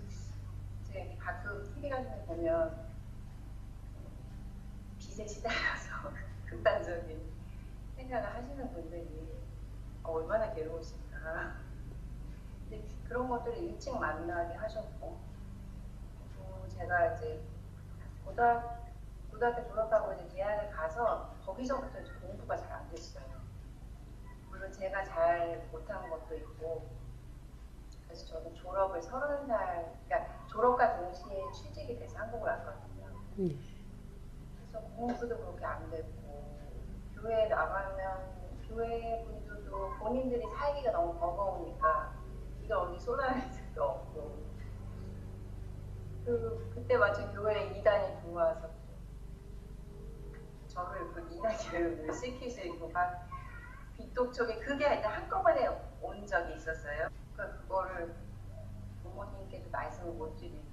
이제 가끔 TV 같은 데 보면 빚에 시달려서 극단적인 생각을 하시는 분들이 얼마나 괴로우실까. 근데 그런 것들을 일찍 만나게 하셨고 또 제가 이제 고등학교 졸업하고 이제 대학을 가서 거기서부터 이제 공부가 잘 안 됐어요. 물론 제가 잘 못한 것도 있고 그래서 저는 졸업을 30살 그러니까 졸업과 동시에 취직이 돼서 한국을 왔거든요. 그래서 공부도 그렇게 안 됐고 교회에 나가면 교회 분들도 본인들이 살기가 너무 버거우니까 이걸 어디 쏟아낼 수도 없고 그때 마침 교회에 이단이 들어와서 저를 그 이단 교육을 시키시고 막 빚독촉에 그게 한꺼번에 온 적이 있었어요. 그거를 부모님께도 말씀을 못 드리고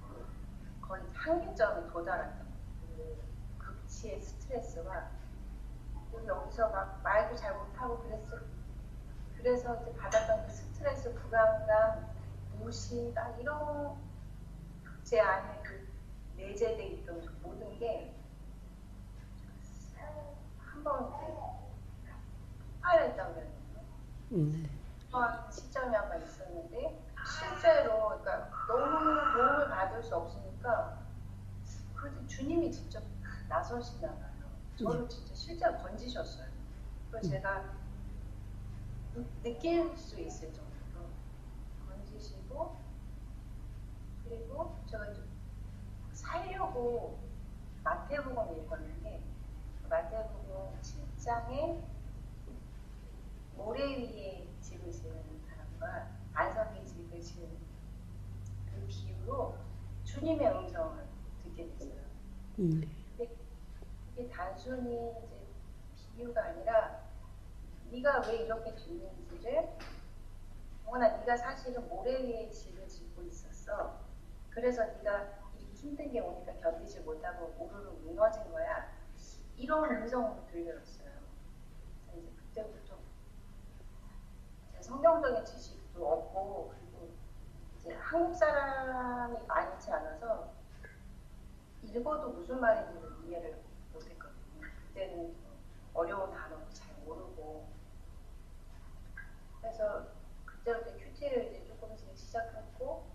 거의 한계점에 도달했던 그 극치의 스트레스와 여기서 막 말도 잘 못하고 그래서 이제 받았던 그 스트레스, 불안감, 무시, 막 이런 제 안에 그 내재돼 있던 그 모든 게 한번 폭발했다고 해야 되나? 그런 시점이 한 번 있었는데 실제로 그러니까 너무 도움을 받을 수 없으니까 그래도 주님이 직접 나서시나 봐요. 저를 진짜 실제로 건지셨어요. 그래서 제가 느낄 수 있을 정도로 건지시고 그리고 제가 좀 살려고 마태복음 읽었는데 마태복음 7장에 모래 위에 집을 지는 사람과 반석 위에 집을 지는 그 비유로 주님의 음성을 듣게 됐어요. 근데 이게 단순히 이제 비유가 아니라 네가 왜 이렇게 짓는지를 영원아 네가 사실은 모래 위에 집을 짓고 있었어. 그래서 네가 이렇게 힘든 게 오니까 견디지 못하고 우르르 무너진 거야. 이런 음성으로 들려왔어요. 이제 그때부터 성경적인 지식도 없고 그리고 이제 한국 사람이 많지 않아서 읽어도 무슨 말인지를 이해를 못했거든요. 그때는 어려운 단어도 잘 모르고 그래서 그때부터 큐티를 이제 조금씩 시작했고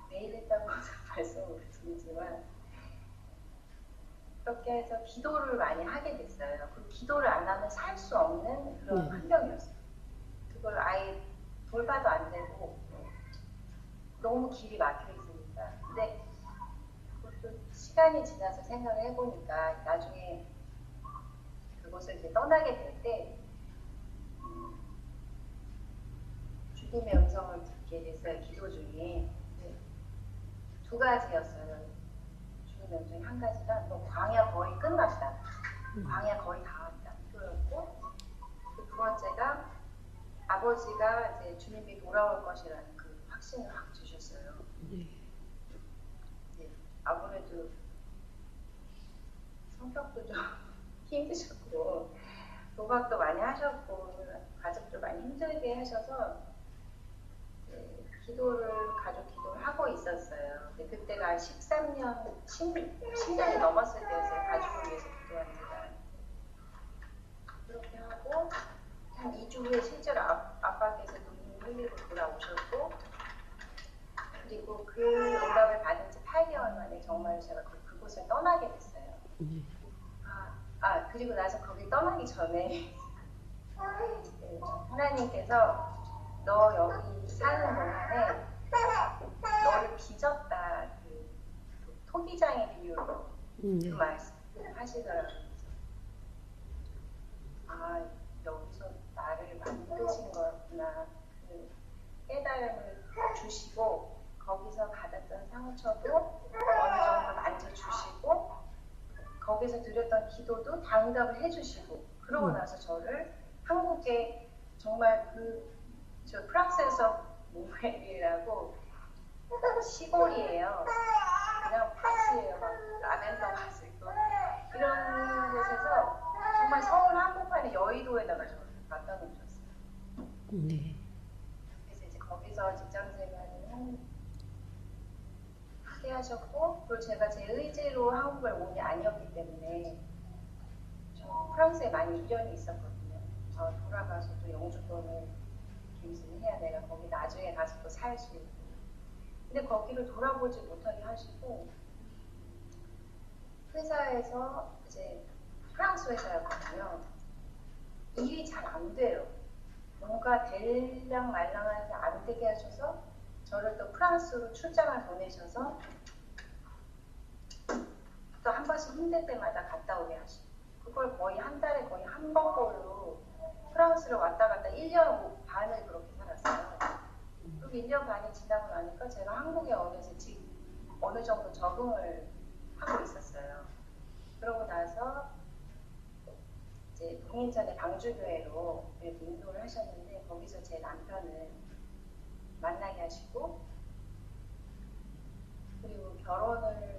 매일 했다고 말씀을 드리지만 그렇게 해서 기도를 많이 하게 됐어요. 그 기도를 안 하면 살 수 없는 그런 환경이었어요. 그걸 아예 돌파도 안 되고 너무 길이 막혀 있으니까. 근데 그것도 시간이 지나서 생각을 해보니까 나중에 그곳을 이제 떠나게 될 때 주님의 음성을 듣게 됐어요. 기도 중에 두 가지였어요. 주님의 음성이 한 가지가 너 광야 거의 끝났다. 광야 거의 다 왔다. 이거였고 두 번째가 아버지가 이제 주님이 돌아올 것이라는 그 확신을 확 주셨어요. 아무래도 성격도 좀 힘드셨고 도박도 많이 하셨고 가족도 많이 힘들게 하셔서 기도를 가족 기도를 하고 있었어요. 근데 그때가 13년, 10년이 넘었을 때였어요. 가족을 위해서 기도한 지가. 그렇게 하고 한 2주 후에 실제로 아빠께서 눈물 흘리고 돌아오셨고 그리고 그 응답을 받은 지 8개월 만에 정말 제가 그곳을 떠나게 됐어요. 그리고 나서 거기 떠나기 전에 하나님께서 너 여기 사는 동안에 너를 빚었다. 그 토기장의 비유로 그 말씀을 하시더라고요. 여기서 나를 만드신 거였구나. 그 깨달음을 주시고 거기서 받았던 상처도 어느 정도 만져주시고 거기서 드렸던 기도도 다 응답을 해주시고 그러고 나서 저를 한국에 정말 저 프랑스에서 몽벨이라고 시골이에요. 그냥 밭이에요. 막 라벤더 밭을 있고 이런 곳에서 정말 서울 한복판에 여의도에다가 저를 갖다 놓으셨어요. 네. 그래서 이제 거기서 직장생활을 하게 하셨고 그리고 제가 제 의지로 한국을 온 게 아니었기 때문에 저 프랑스에 많이 미련이 있었거든요. 돌아가서 또 영주권을 갱신해야 내가 거기 나중에 가서 또 살 수 있고 근데 거기를 돌아보지 못하게 하시고 회사에서 이제 프랑스 회사였거든요. 일이 잘 안 돼요. 뭔가 될랑 말랑하게 안 되게 하셔서 저를 또 프랑스로 출장을 보내셔서 또 한 번씩 힘들 때마다 갔다 오게 하시고 그걸 거의 한 달에 거의 한 번꼴로 프랑스를 왔다 갔다 1년 반을 그렇게 살았어요. 그리고 1년 반이 지나고 나니까 제가 한국에 어느 정도 적응을 하고 있었어요. 그러고 나서 이제 동인천의 방주교회로 이렇게 인도를 하셨는데 거기서 제 남편을 만나게 하시고 그리고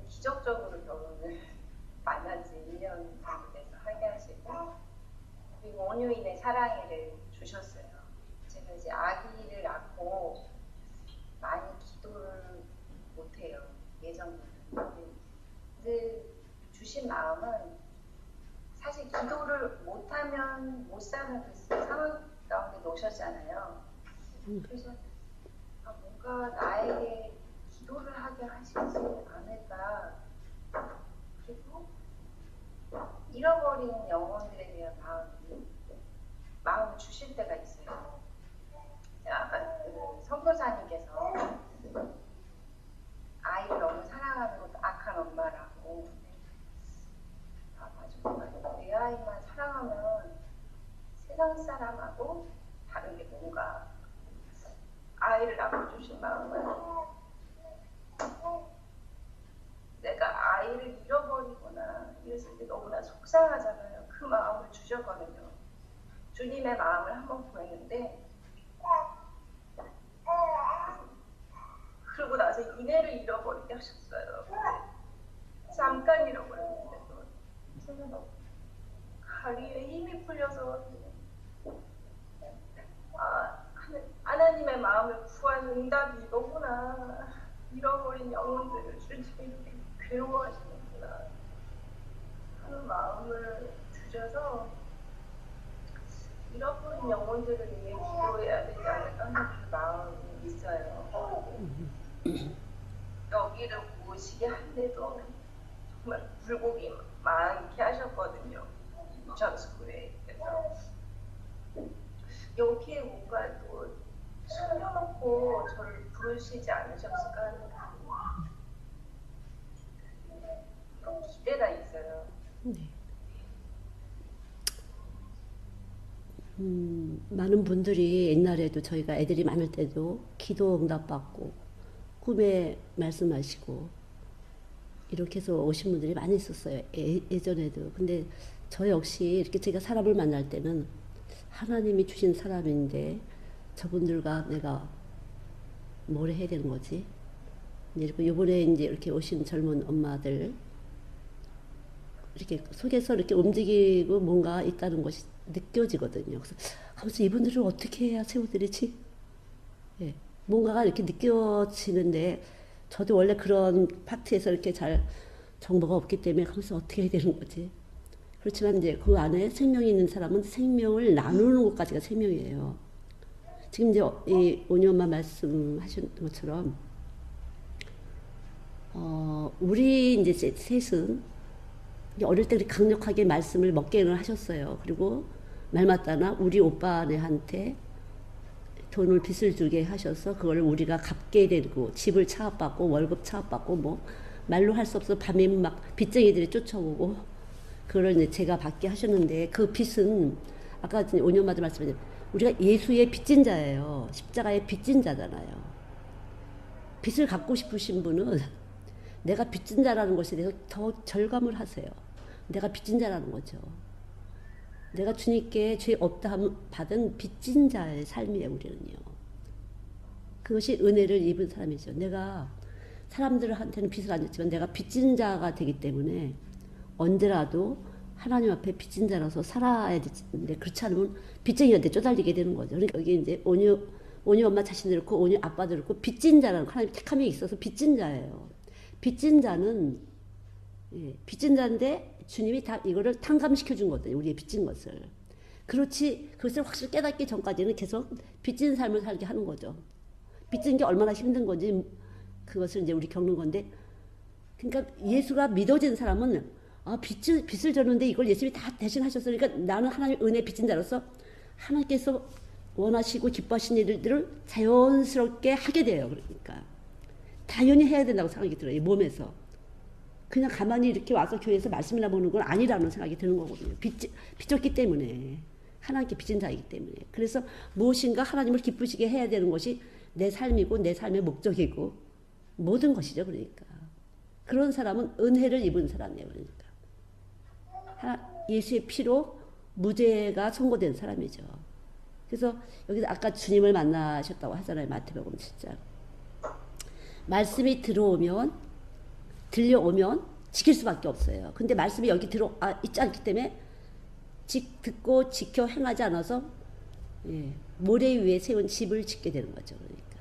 기적적으로 결혼을 만난 지 1년 정도 돼서 하게 하시고 그리고 온유인의 사랑이를 주셨어요. 제가 이제 아기를 낳고 많이 기도를 못해요. 예전보다는. 늘 주신 마음은 사실 기도를 못하면 못 사는 그 상황 가운데 놓으셨잖아요. 그래서 뭔가 나에게 기도를 하게 하시지 않을까. 그리고 잃어버린 영혼들에 대한 마음을 주실 때가 있어요. 아까 그 선교사님께서 아이를 너무 사랑하는 것도 악한 엄마라고. 맞아. 내 아이만 사랑하면 세상 사람하고 다른 게 뭔가 아이를 낳아주신 마음은 내가 아이를 잃어버리거나 이랬을 때 너무나 속상하잖아요. 그 마음을 주셨거든요. 주님의 마음을 한번 구했는데 그러고 나서 이내를 잃어버리게 하셨어요. 잠깐 잃어버렸는데 또 다리에 힘이 풀려서 하나님의 마음을 구하는 응답이 이거구나. 잃어버린 영혼들을 주님이 괴로워하시는구나 하는 마음을 주셔서 잃어버린 영혼들을 위해 기도해야 되지 않을까 하는 그 마음이 있어요. 여기를 오시게 한데도 정말 굴곡이 많게 하셨거든요. 유전스쿨에. 그래서 여기에 뭔가 또 숨겨놓고 저를 부르시지 않으셨을까 하는 그런 기대가 있어요. 네. 많은 분들이 옛날에도 저희가 애들이 많을 때도 기도 응답받고 꿈에 말씀하시고 이렇게 해서 오신 분들이 많이 있었어요. 예전에도. 근데 저 역시 이렇게 제가 사람을 만날 때는 하나님이 주신 사람인데 저분들과 내가 뭘 해야 되는 거지? 이제 요번에 이제 이렇게 오신 젊은 엄마들 이렇게 속에서 이렇게 움직이고 뭔가 있다는 것이 느껴지거든요. 그래서 이분들을 어떻게 해야 세워드리지? 예, 뭔가가 이렇게 느껴지는데 저도 원래 그런 파트에서 이렇게 잘 정보가 없기 때문에 하면서 어떻게 해야 되는 거지? 그렇지만 이제 그 안에 생명이 있는 사람은 생명을 나누는 것까지가 생명이에요. 지금 이제 이 오니 엄마 말씀하신 것처럼 우리 이제 셋은 어릴 때 강력하게 말씀을 먹게는 하셨어요. 그리고 말마따나 우리 오빠네한테 돈을 빚을 주게 하셔서 그걸 우리가 갚게 되고 집을 차압받고 월급 차압받고 뭐 말로 할 수 없어 밤에 막 빚쟁이들이 쫓아오고 그걸 이제 제가 받게 하셨는데 그 빚은 아까 오니 엄마도 말씀하신 우리가 예수의 빚진 자예요. 십자가의 빚진 자잖아요. 빚을 갚고 싶으신 분은 내가 빚진 자라는 것에 대해서 더 절감을 하세요. 내가 빚진 자라는 거죠. 내가 주님께 죄 없다 하면 받은 빚진 자의 삶이에요, 우리는요. 그것이 은혜를 입은 사람이죠. 내가 사람들한테는 빚을 안 졌지만 내가 빚진 자가 되기 때문에 언제라도 하나님 앞에 빚진 자라서 살아야 되는데 그렇지 않으면 빚쟁이한테 쪼달리게 되는 거죠. 그러니까 여기 이제 오니 엄마 자신도 그렇고 오니 아빠도 그렇고 빚진 자라는 하나님 택함이 있어서 빚진 자예요. 빚진 자는 빚진 자인데 주님이 다 이거를 탕감시켜 준 거거든요. 우리의 빚진 것을. 그렇지 그것을 확실히 깨닫기 전까지는 계속 빚진 삶을 살게 하는 거죠. 빚진 게 얼마나 힘든 건지 그것을 이제 우리 겪는 건데 그러니까 예수가 믿어진 사람은 빚을 졌는데 이걸 예수님이 다 대신하셨으니까 그러니까 나는 하나님의 은혜 빚진 자로서 하나님께서 원하시고 기뻐하시는 일들을 자연스럽게 하게 돼요. 그러니까 당연히 해야 된다고 생각이 들어요. 이 몸에서. 그냥 가만히 이렇게 와서 교회에서 말씀이나 보는 건 아니라는 생각이 드는 거거든요. 빚졌기 때문에. 하나님께 빚진 자이기 때문에. 그래서 무엇인가 하나님을 기쁘시게 해야 되는 것이 내 삶이고 내 삶의 목적이고 모든 것이죠. 그러니까. 그런 사람은 은혜를 입은 사람이에요. 그러니까. 예수의 피로 무죄가 선고된 사람이죠. 그래서 여기서 아까 주님을 만나셨다고 하잖아요. 마태복음 7장. 말씀이 들려오면 지킬 수밖에 없어요. 근데 말씀이 여기 있지 않기 때문에 듣고 지켜 행하지 않아서 모래 위에 세운 집을 짓게 되는 거죠. 그러니까.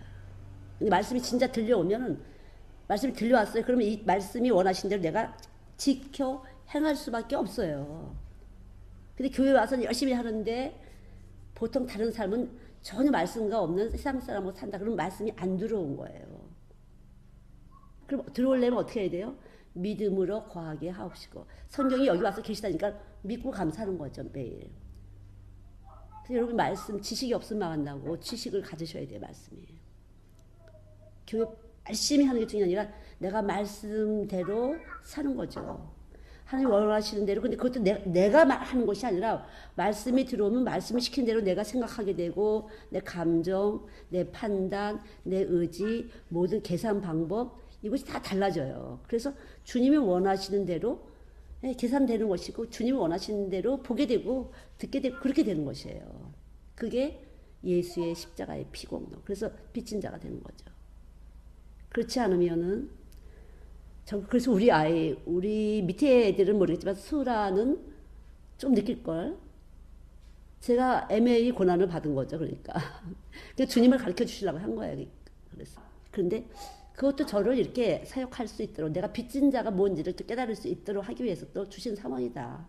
근데 말씀이 진짜 들려오면은 말씀이 들려왔어요. 그러면 이 말씀이 원하신 대로 내가 지켜 행할 수밖에 없어요. 근데 교회 와서 열심히 하는데 보통 다른 삶은 전혀 말씀과 없는 세상 사람으로 산다. 그러면 말씀이 안 들어온 거예요. 그럼 들어오려면 어떻게 해야 돼요? 믿음으로 거하게 하옵시고. 성경이 여기 와서 계시다니까 믿고 감사하는 거죠, 매일. 그래서 여러분 말씀 지식이 없으면 망한다고 지식을 가지셔야 돼요, 말씀이. 교회 열심히 하는 게 중요한 게 아니라 내가 말씀대로 사는 거죠. 하나님 원하시는 대로. 근데 그것도 내가 하는 것이 아니라 말씀이 들어오면 말씀을 시킨 대로 내가 생각하게 되고 내 감정, 내 판단, 내 의지, 모든 계산 방법 이것이 다 달라져요. 그래서 주님이 원하시는 대로 계산되는 것이고 주님이 원하시는 대로 보게 되고 듣게 되고 그렇게 되는 것이에요. 그게 예수의 십자가의 피공로. 그래서 빚진 자가 되는 거죠. 그렇지 않으면은 그래서 우리 밑에 애들은 모르겠지만 수라는 좀 느낄걸. 제가 MA 고난을 받은 거죠. 그러니까. 주님을 가르쳐 주시려고 한 거예요. 그래서. 그런데 그것도 저를 이렇게 사역할 수 있도록 내가 빚진 자가 뭔지를 또 깨달을 수 있도록 하기 위해서 또 주신 상황이다.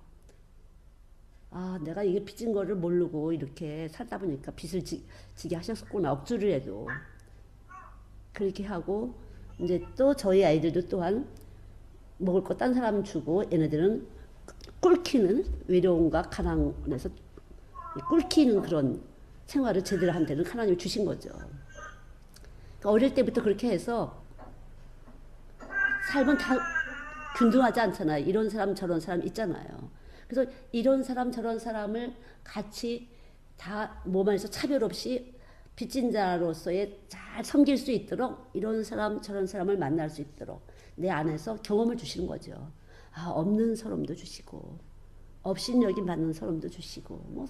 내가 이게 빚진 거를 모르고 이렇게 살다 보니까 빚을 지게 하셨구나. 억주를 해도. 그렇게 하고 이제 또 저희 아이들도 또한 먹을 거 딴 사람 주고 얘네들은 꿀키는 외로움과 가난에서 꿀키는 그런 생활을 제대로 하는 데는 하나님이 주신 거죠. 그러니까 어릴 때부터 그렇게 해서 삶은 다 균등하지 않잖아요. 이런 사람 저런 사람 있잖아요. 그래서 이런 사람 저런 사람을 같이 다 몸 안에서 차별 없이 빚진 자로서의 잘 섬길 수 있도록 이런 사람 저런 사람을 만날 수 있도록 내 안에서 경험을 주시는 거죠. 없는 사람도 주시고 업신여김 받는 사람도 주시고 뭐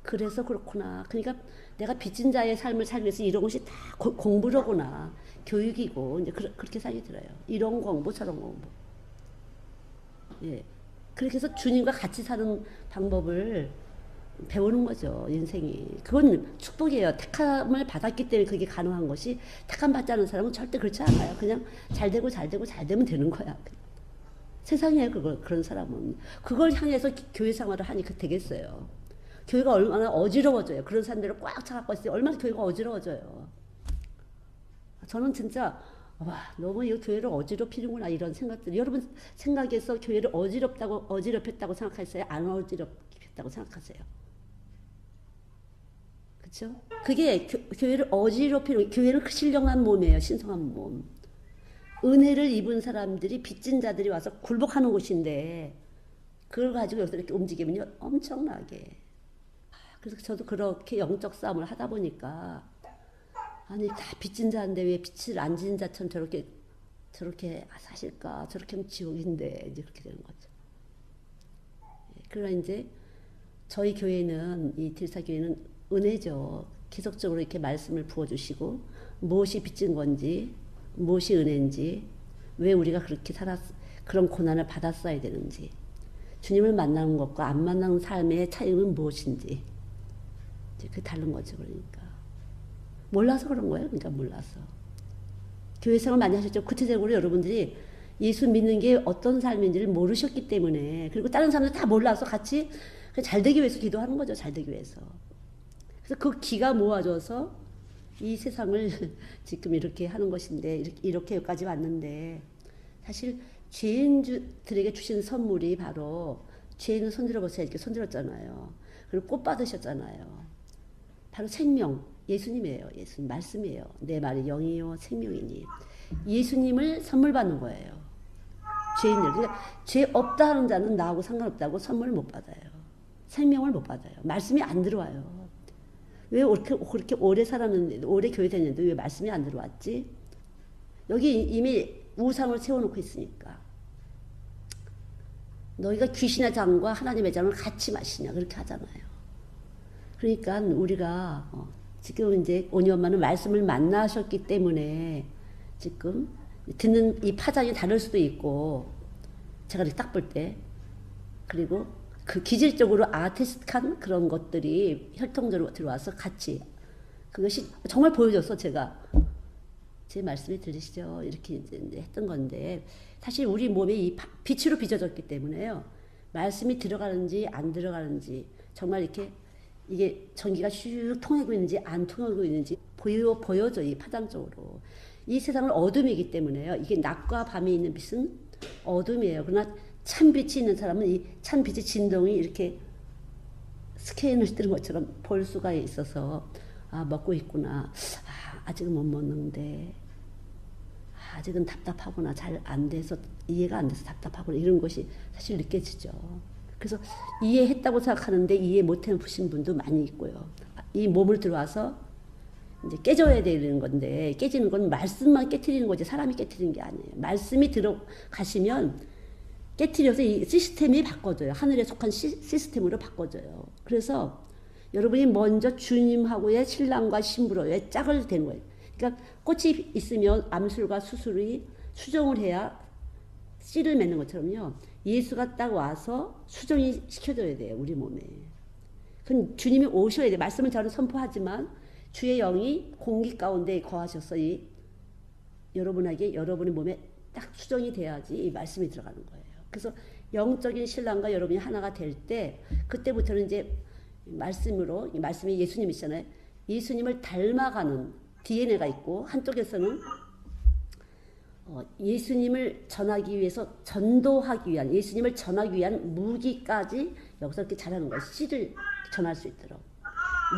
그래서 그렇구나. 그러니까 내가 빚진 자의 삶을 살기 위해서 이런 것이 다 공부로구나. 교육이고 이제 그렇게 생각이 들어요. 이런 공부 저런 공부. 예. 그렇게 해서 주님과 같이 사는 방법을 배우는 거죠. 인생이. 그건 축복이에요. 택함을 받았기 때문에 그게 가능한 것이, 택함 받지 않은 사람은 절대 그렇지 않아요. 그냥 잘 되고 잘 되면 되는 거야. 세상에 그런 사람은 그걸 향해서 교회 생활을 하니 되겠어요. 교회가 얼마나 어지러워져요. 그런 사람들을 꽉 차갖고 있어요. 얼마나 교회가 어지러워져요. 저는 진짜 와, 너무 이 교회를 어지럽히는구나 이런 생각들. 여러분 생각에서 교회를 어지럽혔다고 생각하세요? 안 어지럽혔다고 생각하세요? 그렇죠? 그게 교회를 어지럽히는, 교회는 신령한 몸이에요. 신성한 몸. 은혜를 입은 사람들이, 빚진 자들이 와서 굴복하는 곳인데 그걸 가지고 여기서 이렇게 움직이면요 엄청나게. 그래서 저도 그렇게 영적 싸움을 하다 보니까, 아니 다 빚진 자인데 왜 빚을 안 지는 자처럼 저렇게 사실까? 저렇게 하면 지옥인데 이제 그렇게 되는 거죠. 그러나 이제 저희 교회는, 이 딜사교회는 은혜죠. 계속적으로 이렇게 말씀을 부어주시고, 무엇이 빚진 건지, 무엇이 은혜인지, 왜 우리가 그렇게 그런 고난을 받았어야 되는지, 주님을 만나는 것과 안 만나는 삶의 차이는 무엇인지, 이제 그게 다른 거죠. 그러니까 몰라서 그런 거예요. 그러니까 몰라서. 교회 생활 많이 하셨죠. 구체적으로 여러분들이 예수 믿는 게 어떤 삶인지를 모르셨기 때문에, 그리고 다른 사람들 다 몰라서 같이 잘 되기 위해서 기도하는 거죠. 잘 되기 위해서. 그래서 그 기가 모아져서 이 세상을 지금 이렇게 하는 것인데, 이렇게 여기까지 왔는데, 사실 죄인들에게 주신 선물이 바로, 죄인은 손들어보세요. 이렇게 손들었잖아요. 그리고 꽃 받으셨잖아요. 바로 생명, 예수님이에요. 예수님 말씀이에요. 내 말이 영이요 생명이니. 예수님을 선물 받는 거예요. 죄인들. 그러니까 죄 없다 하는 자는 나하고 상관없다고 선물을 못 받아요. 생명을 못 받아요. 말씀이 안 들어와요. 왜 그렇게 오래 살았는데, 오래 교회 다녔는데 왜 말씀이 안 들어왔지? 여기 이미 우상을 세워놓고 있으니까. 너희가 귀신의 장과 하나님의 장을 같이 마시냐 그렇게 하잖아요. 그러니까 우리가 지금 이제 오니 엄마는 말씀을 만나셨기 때문에 지금 듣는 이 파장이 다를 수도 있고, 제가 이렇게 딱 볼 때, 그리고 그 기질적으로 아티스틱한 그런 것들이 혈통적으로 들어와서 같이, 그것이 정말 보여줘서 제가, 제 말씀이 들리시죠? 이렇게 이제 했던 건데, 사실 우리 몸에 이 빛으로 빚어졌기 때문에요. 말씀이 들어가는지 안 들어가는지, 정말 이렇게 이게 전기가 슉 통하고 있는지 안 통하고 있는지 보여져, 이 파장적으로. 이 세상은 어둠이기 때문에요. 이게 낮과 밤에 있는 빛은 어둠이에요. 그러나 참 빛이 있는 사람은 이 참 빛의 진동이 이렇게 스캔을 뜨는 것처럼 볼 수가 있어서, 아, 먹고 있구나. 아, 아직은 못 먹는데. 아, 아직은 답답하구나. 잘 안 돼서, 이해가 안 돼서 답답하구나. 이런 것이 사실 느껴지죠. 그래서 이해했다고 생각하는데 이해 못해 보신 분도 많이 있고요. 이 몸을 들어와서 이제 깨져야 되는 건데, 깨지는 건 말씀만 깨트리는 거지 사람이 깨트리는 게 아니에요. 말씀이 들어가시면 깨트려서 이 시스템이 바꿔져요. 하늘에 속한 시스템으로 바꿔져요. 그래서 여러분이 먼저 주님하고의 신랑과 신부로의 짝을 된 거예요. 그러니까 꽃이 있으면 암술과 수술이 수정을 해야 씨를 맺는 것처럼요. 예수가 딱 와서 수정이 시켜줘야 돼요. 우리 몸에. 그럼 주님이 오셔야 돼요. 말씀을 저는 선포하지만 주의 영이 공기 가운데 거하셔서 여러분에게, 여러분의 몸에 딱 수정이 돼야지 이 말씀이 들어가는 거예요. 그래서 영적인 신랑과 여러분이 하나가 될 때, 그때부터는 이제 말씀으로, 이 말씀이 예수님이시잖아요. 예수님을 닮아가는 DNA가 있고, 한쪽에서는 예수님을 전하기 위해서, 전도하기 위한, 예수님을 전하기 위한 무기까지 여기서 이렇게 잘하는 거예요. 씨를 전할 수 있도록.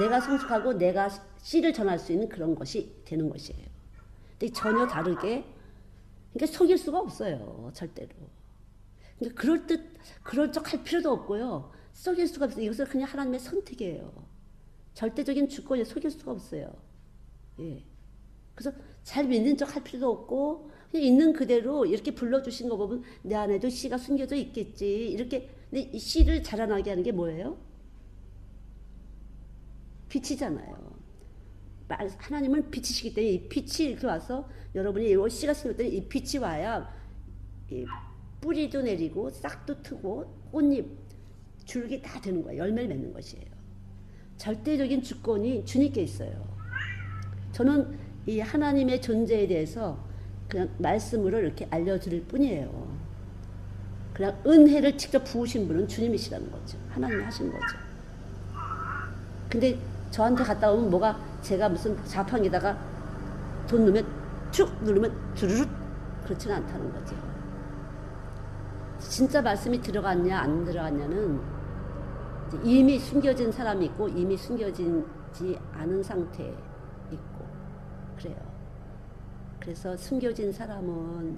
내가 성숙하고 내가 씨를 전할 수 있는 그런 것이 되는 것이에요. 근데 전혀 다르게, 그러니까 속일 수가 없어요. 절대로. 그러니까 그럴 적 할 필요도 없고요. 속일 수가 없어요. 이것은 그냥 하나님의 선택이에요. 절대적인 주권에 속일 수가 없어요. 예. 그래서 잘 믿는 척 할 필요도 없고, 그냥 있는 그대로 이렇게 불러주신 거 보면 내 안에도 씨가 숨겨져 있겠지. 이렇게. 근데 이 씨를 자라나게 하는 게 뭐예요? 빛이잖아요. 하나님은 빛이시기 때문에 이 빛이 이렇게 와서 여러분이 이 씨가 생겼더니 이 빛이 와야 이 뿌리도 내리고 싹도 트고 꽃잎 줄기 다 되는 거예요. 열매를 맺는 것이에요. 절대적인 주권이 주님께 있어요. 저는 이 하나님의 존재에 대해서 그냥 말씀으로 이렇게 알려드릴 뿐이에요. 그냥 은혜를 직접 부으신 분은 주님이시라는 거죠. 하나님이 하신 거죠. 근데 저한테 갔다 오면 뭐가 제가 무슨 자판기다가 돈 넣으면 쭉 누르면 주르륵 그렇지는 않다는 거죠. 진짜 말씀이 들어갔냐 안 들어갔냐는 이미 숨겨진 사람이 있고 이미 숨겨지지 않은 상태에 있고 그래요. 그래서 숨겨진 사람은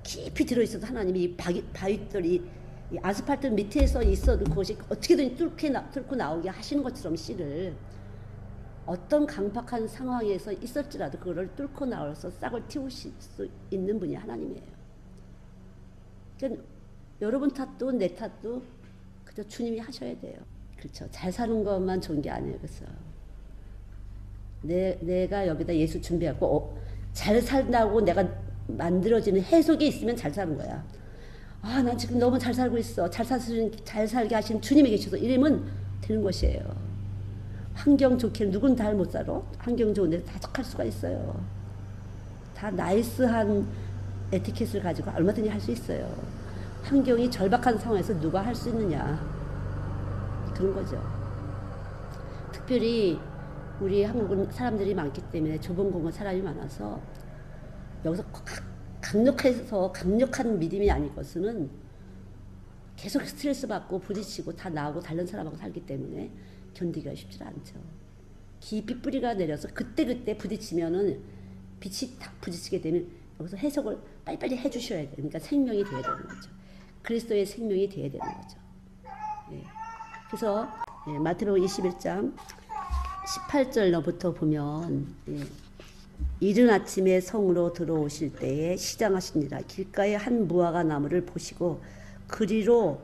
깊이 들어있어도 하나님이 이 바위들 이 아스팔트 밑에서 있어도 그것이 어떻게든 뚫고 나오게 하시는 것처럼 씨를 어떤 강팍한 상황에서 있을지라도 그거를 뚫고 나와서 싹을 틔우실 수 있는 분이 하나님이에요. 그러니까 여러분 탓도 내 탓도 그저 주님이 하셔야 돼요. 그렇죠. 잘 사는 것만 좋은 게 아니에요. 그래서 내가 여기다 예수 준비하고 잘 산다고 내가 만들어지는 해석이 있으면 잘 사는 거야. 아, 난 지금 너무 잘 살고 있어. 잘 살게 하신 주님이 계셔서 이러면 되는 것이에요. 환경 좋기는 누군 다 못 살아. 환경 좋은데 다 착할 수가 있어요. 다 나이스한 에티켓을 가지고 얼마든지 할 수 있어요. 환경이 절박한 상황에서 누가 할 수 있느냐. 그런 거죠. 특별히 우리 한국은 사람들이 많기 때문에 좁은 공간 사람이 많아서 여기서 강력한 믿음이 아닌 것은 계속 스트레스 받고 부딪히고 다 나오고 다른 사람하고 살기 때문에 견디기가 쉽지 않죠. 깊이 뿌리가 내려서 그때그때 부딪히면은 빛이 탁 부딪히게 되면 여기서 해석을 빨리빨리 해주셔야 돼요. 그러니까 생명이 되어야 되는 거죠. 그리스도의 생명이 되어야 되는 거죠. 예. 그래서 마태복음 21장 18절로부터 보면 이른 아침에 성으로 들어오실 때에 시장하시니라. 길가에 한 무화과 나무를 보시고 그리로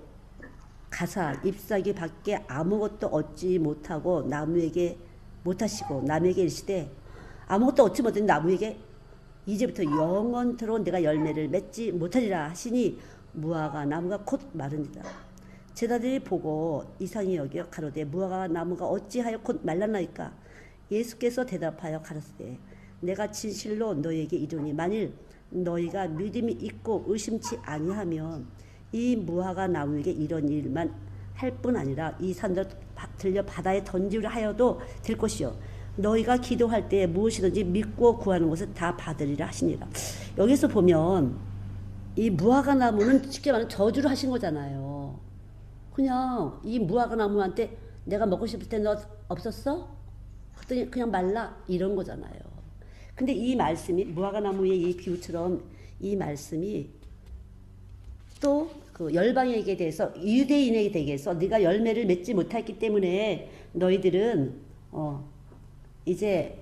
가사 잎사귀 밖에 아무것도 얻지 못하고 남에게 이르시되 아무것도 얻지 못한 나무에게 이제부터 영원토록 내가 열매를 맺지 못하리라 하시니 무화과 나무가 곧 마르니라. 제자들이 보고 이상히 여겨 가로되 무화과 나무가 어찌하여 곧 말랐나이까. 예수께서 대답하여 가라사대 내가 진실로 너희에게 이르노니 만일 너희가 믿음이 있고 의심치 아니하면 이 무화과 나무에게 이런 일만 할 뿐 아니라 이 산들 들려 바다에 던지려 하여도 될 것이요 너희가 기도할 때 무엇이든지 믿고 구하는 것을 다 받으리라 하시니라. 여기서 보면 이 무화과 나무는 쉽게 말하면 저주를 하신 거잖아요. 그냥 이 무화과 나무한테 내가 먹고 싶을 때 너 없었어? 그랬더니 그냥 말라 이런 거잖아요. 근데 이 말씀이 무화과 나무의 이 비유처럼 이 말씀이 또 그 열방에게 대해서 유대인에게 대해서 네가 열매를 맺지 못했기 때문에 너희들은 이제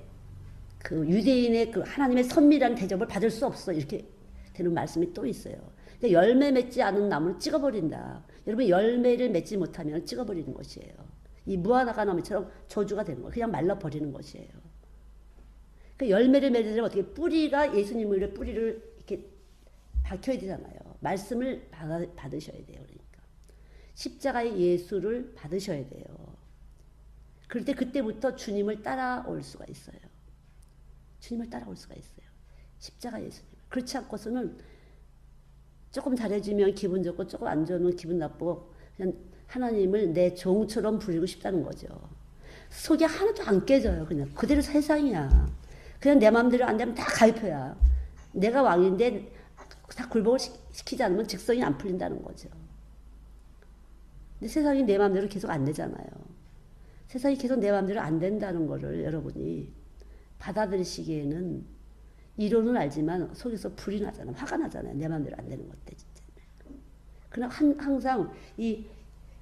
그 유대인의 그 하나님의 선미라는 대접을 받을 수 없어 이렇게 되는 말씀이 또 있어요. 근데 열매 맺지 않은 나무는 찍어버린다. 여러분 열매를 맺지 못하면 찍어버리는 것이에요. 이 무화과 나무처럼 저주가 되는 거예요. 그냥 말라버리는 것이에요. 그 열매를 맺으려면 어떻게 뿌리가 예수님의 뿌리를 이렇게 박혀야 되잖아요. 말씀을 받으셔야 돼요. 그러니까 십자가의 예수를 받으셔야 돼요. 그럴 때 그때부터 주님을 따라올 수가 있어요. 주님을 따라올 수가 있어요. 십자가 예수님. 그렇지 않고서는 조금 잘해주면 기분 좋고 조금 안 좋으면 기분 나쁘고 그냥 하나님을 내 종처럼 부리고 싶다는 거죠. 속이 하나도 안 깨져요. 그냥 그대로 세상이야. 그냥 내 마음대로 안 되면 다 가입혀야. 내가 왕인데 다 굴복을 시키지 않으면 직성이 안 풀린다는 거죠. 근데 세상이 내 마음대로 계속 안 되잖아요. 세상이 계속 내 마음대로 안 된다는 거를 여러분이 받아들이시기에는 이론은 알지만 속에서 불이 나잖아요. 화가 나잖아요. 내 마음대로 안 되는 것 때문에. 그러나 항상 이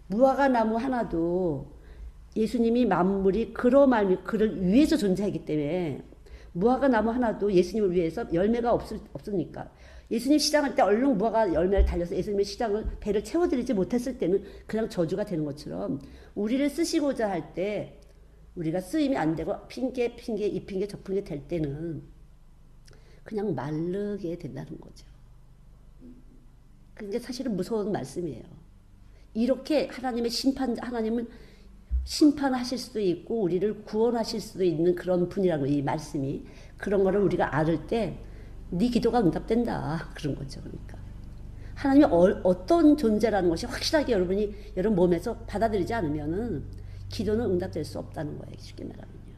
무화과 나무 하나도 예수님이 만물이 그로 말미 그를 위해서 존재하기 때문에 무화과 나무 하나도 예수님을 위해서 열매가 없으니까 예수님 시장할 때 얼른 무화과 열매를 달려서 예수님의 시장을 배를 채워드리지 못했을 때는 그냥 저주가 되는 것처럼 우리를 쓰시고자 할 때 우리가 쓰임이 안 되고 핑계 이 핑계 저 핑계 될 때는 그냥 마르게 된다는 거죠. 그게 사실은 무서운 말씀이에요. 이렇게 하나님은 심판하실 수도 있고 우리를 구원하실 수도 있는 그런 분이라고, 이 말씀이. 그런 거를 우리가 알을 때 네 기도가 응답된다 그런 거죠. 그러니까 하나님이 어떤 존재라는 것이 확실하게 여러분 몸에서 받아들이지 않으면은 기도는 응답될 수 없다는 거예요. 쉽게 말하면요.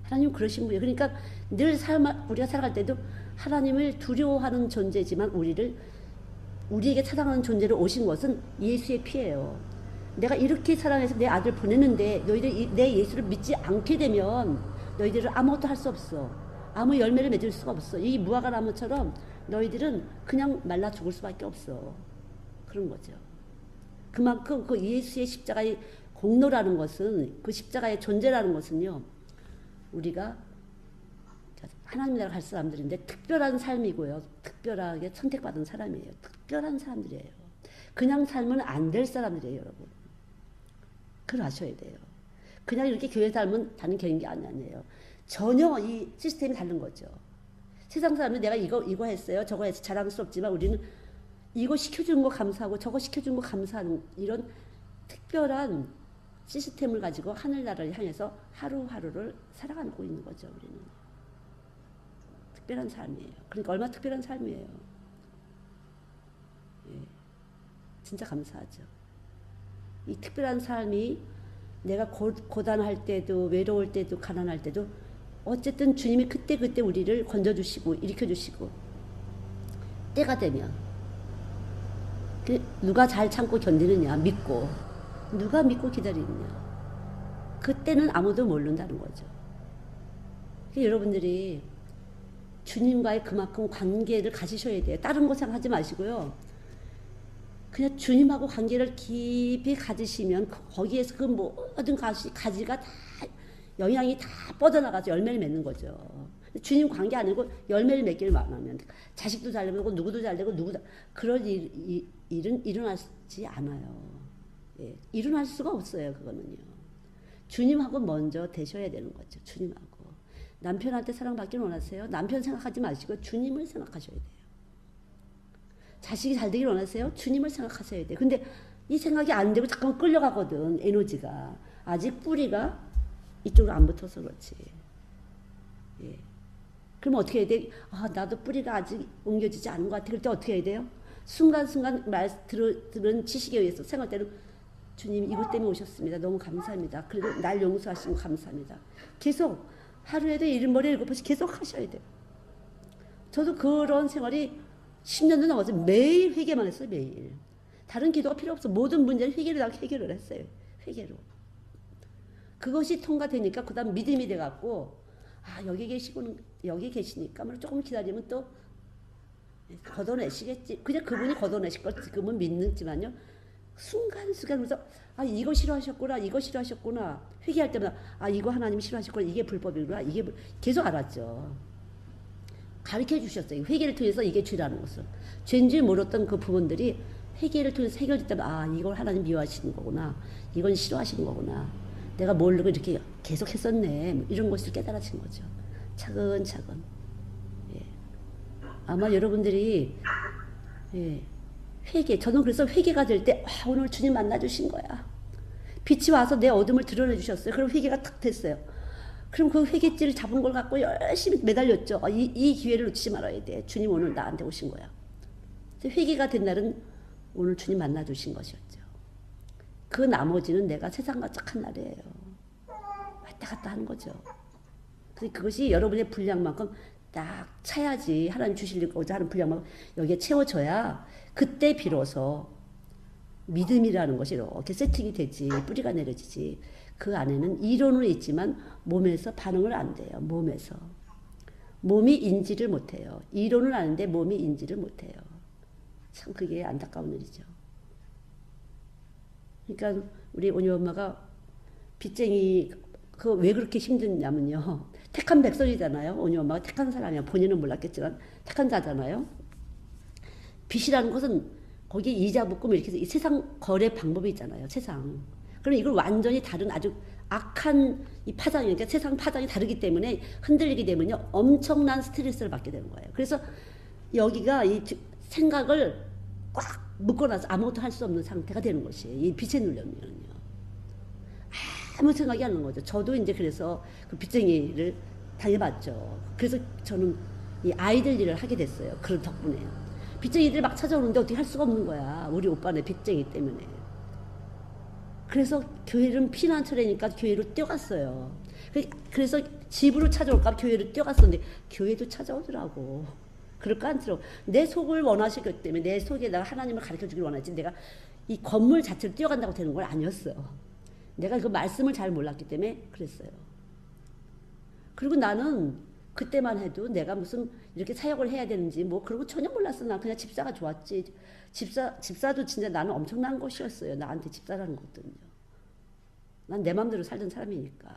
하나님은 그러신 분이에요. 그러니까 늘 우리가 살아갈 때도 하나님을 두려워하는 존재지만 우리에게 사랑하는 존재로 오신 것은 예수의 피예요. 내가 이렇게 사랑해서 내 아들 보냈는데 너희들이 내 예수를 믿지 않게 되면 너희들은 아무것도 할 수 없어. 아무 열매를 맺을 수가 없어. 이 무화과 나무처럼 너희들은 그냥 말라 죽을 수밖에 없어. 그런 거죠. 그만큼 그 예수의 십자가의 공로라는 것은, 그 십자가의 존재라는 것은요, 우리가 하나님 나라 갈 사람들인데 특별한 삶이고요. 특별하게 선택받은 사람이에요. 특별한 사람들이에요. 그냥 살면 안 될 사람들이에요, 여러분. 그걸 아셔야 돼요. 그냥 이렇게 교회 살면 다른 교회인 게 아니에요. 전혀 이 시스템이 다른 거죠. 세상 사람은 내가 이거 했어요, 저거 했어요, 자랑스럽지만 우리는 이거 시켜주는 거 감사하고 저거 시켜주는 거 감사하는 이런 특별한 시스템을 가지고 하늘나라를 향해서 하루하루를 살아가고 있는 거죠. 우리는 특별한 삶이에요. 그러니까 얼마나 특별한 삶이에요. 예, 진짜 감사하죠. 이 특별한 삶이 내가 고단할 때도, 외로울 때도, 가난할 때도 어쨌든 주님이 그때 우리를 건져주시고 일으켜주시고, 때가 되면 누가 잘 참고 견디느냐, 믿고. 누가 믿고 기다리느냐. 그때는 아무도 모른다는 거죠. 여러분들이 주님과의 그만큼 관계를 가지셔야 돼요. 다른 거 생각하지 마시고요. 그냥 주님하고 관계를 깊이 가지시면 거기에서 그 모든 가지가 다 영향이 다 뻗어나가서 열매를 맺는 거죠. 주님 관계 아니고 열매를 맺기를 원하면 자식도 잘 되고 누구도 잘 되고 그럴 일은 일어나지 않아요. 예, 일어날 수가 없어요. 그거는요. 주님하고 먼저 되셔야 되는 거죠. 주님하고. 남편한테 사랑받기를 원하세요? 남편 생각하지 마시고 주님을 생각하셔야 돼요. 자식이 잘 되길 원하세요? 주님을 생각하셔야 돼요. 근데 이 생각이 안 되고 잠깐 끌려가거든. 에너지가. 아직 뿌리가 이쪽으로 안 붙어서 그렇지. 예. 그럼 어떻게 해야 돼? 나도 뿌리가 아직 옮겨지지 않은 것 같아. 그럴 때 어떻게 해야 돼요? 순간순간 들은 지식에 의해서 생각할 때는 주님 이것 때문에 오셨습니다. 너무 감사합니다. 그래도 날 용서하시고 감사합니다. 계속 하루에도 7번에 7번씩 계속 하셔야 돼요. 저도 그런 생활이 10년도 넘어서 매일 회개만 했어요. 매일. 다른 기도가 필요 없어. 모든 문제를 해결을 했어요. 회개로. 그것이 통과되니까 그 다음 믿음이 돼갖고 여기 계시니까 조금 기다리면 또 걷어내시겠지. 그냥 그분이 걷어내실 걸 지금은 믿는지만요. 순간순간 그래서 이거 싫어하셨구나. 회개할 때마다 이거 하나님 싫어하셨구나. 이게 불법이구나. 이게 계속 알았죠. 가르쳐 주셨어요. 회개를 통해서 이게 죄라는 것을. 죄인지 몰랐던 그 부분들이 회개를 통해서 해결됐다면 이걸 하나님 미워하시는 거구나. 이건 싫어하시는 거구나. 내가 모르고 이렇게 계속 했었네. 이런 것을 깨달아진 거죠. 차근차근. 예. 아마 여러분들이 회개. 저는 그래서 회개가 될 때 오늘 주님 만나주신 거야. 빛이 와서 내 어둠을 드러내 주셨어요. 그럼 회개가 탁 됐어요. 그럼 그 회개줄을 잡은 걸 갖고 열심히 매달렸죠. 이 기회를 놓치지 말아야 돼. 주님 오늘 나한테 오신 거야. 회개가 된 날은 오늘 주님 만나주신 것이었죠. 그 나머지는 내가 세상과 착한 날이에요. 왔다 갔다 하는 거죠. 그것이 여러분의 분량만큼 딱 차야지 하나님 주시려고자 하는 분량만큼 여기에 채워져야 그때 비로소 믿음이라는 것이 이렇게 세팅이 되지, 뿌리가 내려지지. 그 안에는 이론은 있지만 몸에서 반응을 안 돼요. 몸이 인지를 못해요. 이론은 아는데 몸이 인지를 못해요. 참 그게 안타까운 일이죠. 그러니까 우리 온유 엄마가 빚쟁이 왜 그렇게 힘드냐면요. 택한 백성이잖아요. 온유 엄마가 택한 사람이야. 본인은 몰랐겠지만 택한 자잖아요. 빚이라는 것은 거기에 이자 묶음 이렇게 해서 이 세상 거래 방법이 있잖아요. 세상. 그럼 이걸 완전히 다른 아주 악한 이 파장이, 그러니까 세상 파장이 다르기 때문에 흔들리게 되면요 엄청난 스트레스를 받게 되는 거예요. 그래서 여기가 이 생각을 꽉 묶어놔서 아무것도 할 수 없는 상태가 되는 것이에요. 이 빛에 눌려면요 아무 생각이 안 나는 거죠. 저도 이제 그래서 그 빚쟁이를 당해봤죠. 그래서 저는 이 아이들 일을 하게 됐어요. 그런 덕분에. 빚쟁이들 막 찾아오는데 어떻게 할 수가 없는 거야. 우리 오빠네 빚쟁이 때문에. 그래서 교회는 피난처라니까 교회로 뛰어갔어요. 그래서 집으로 찾아올까 교회로 뛰어갔었는데 교회도 찾아오더라고. 그럴까 않더라고. 내 속을 원하시기 때문에 내 속에다가 하나님을 가르쳐주길 원하지 내가 이 건물 자체로 뛰어간다고 되는 건 아니었어요. 내가 그 말씀을 잘 몰랐기 때문에 그랬어요. 그리고 나는 그때만 해도 내가 무슨 이렇게 사역을 해야 되는지 뭐 그런 거 전혀 몰랐어. 난 그냥 집사가 좋았지. 집사도 진짜 나는 엄청난 것이었어요. 나한테 집사라는 것들은요. 난 내 마음대로 살던 사람이니까.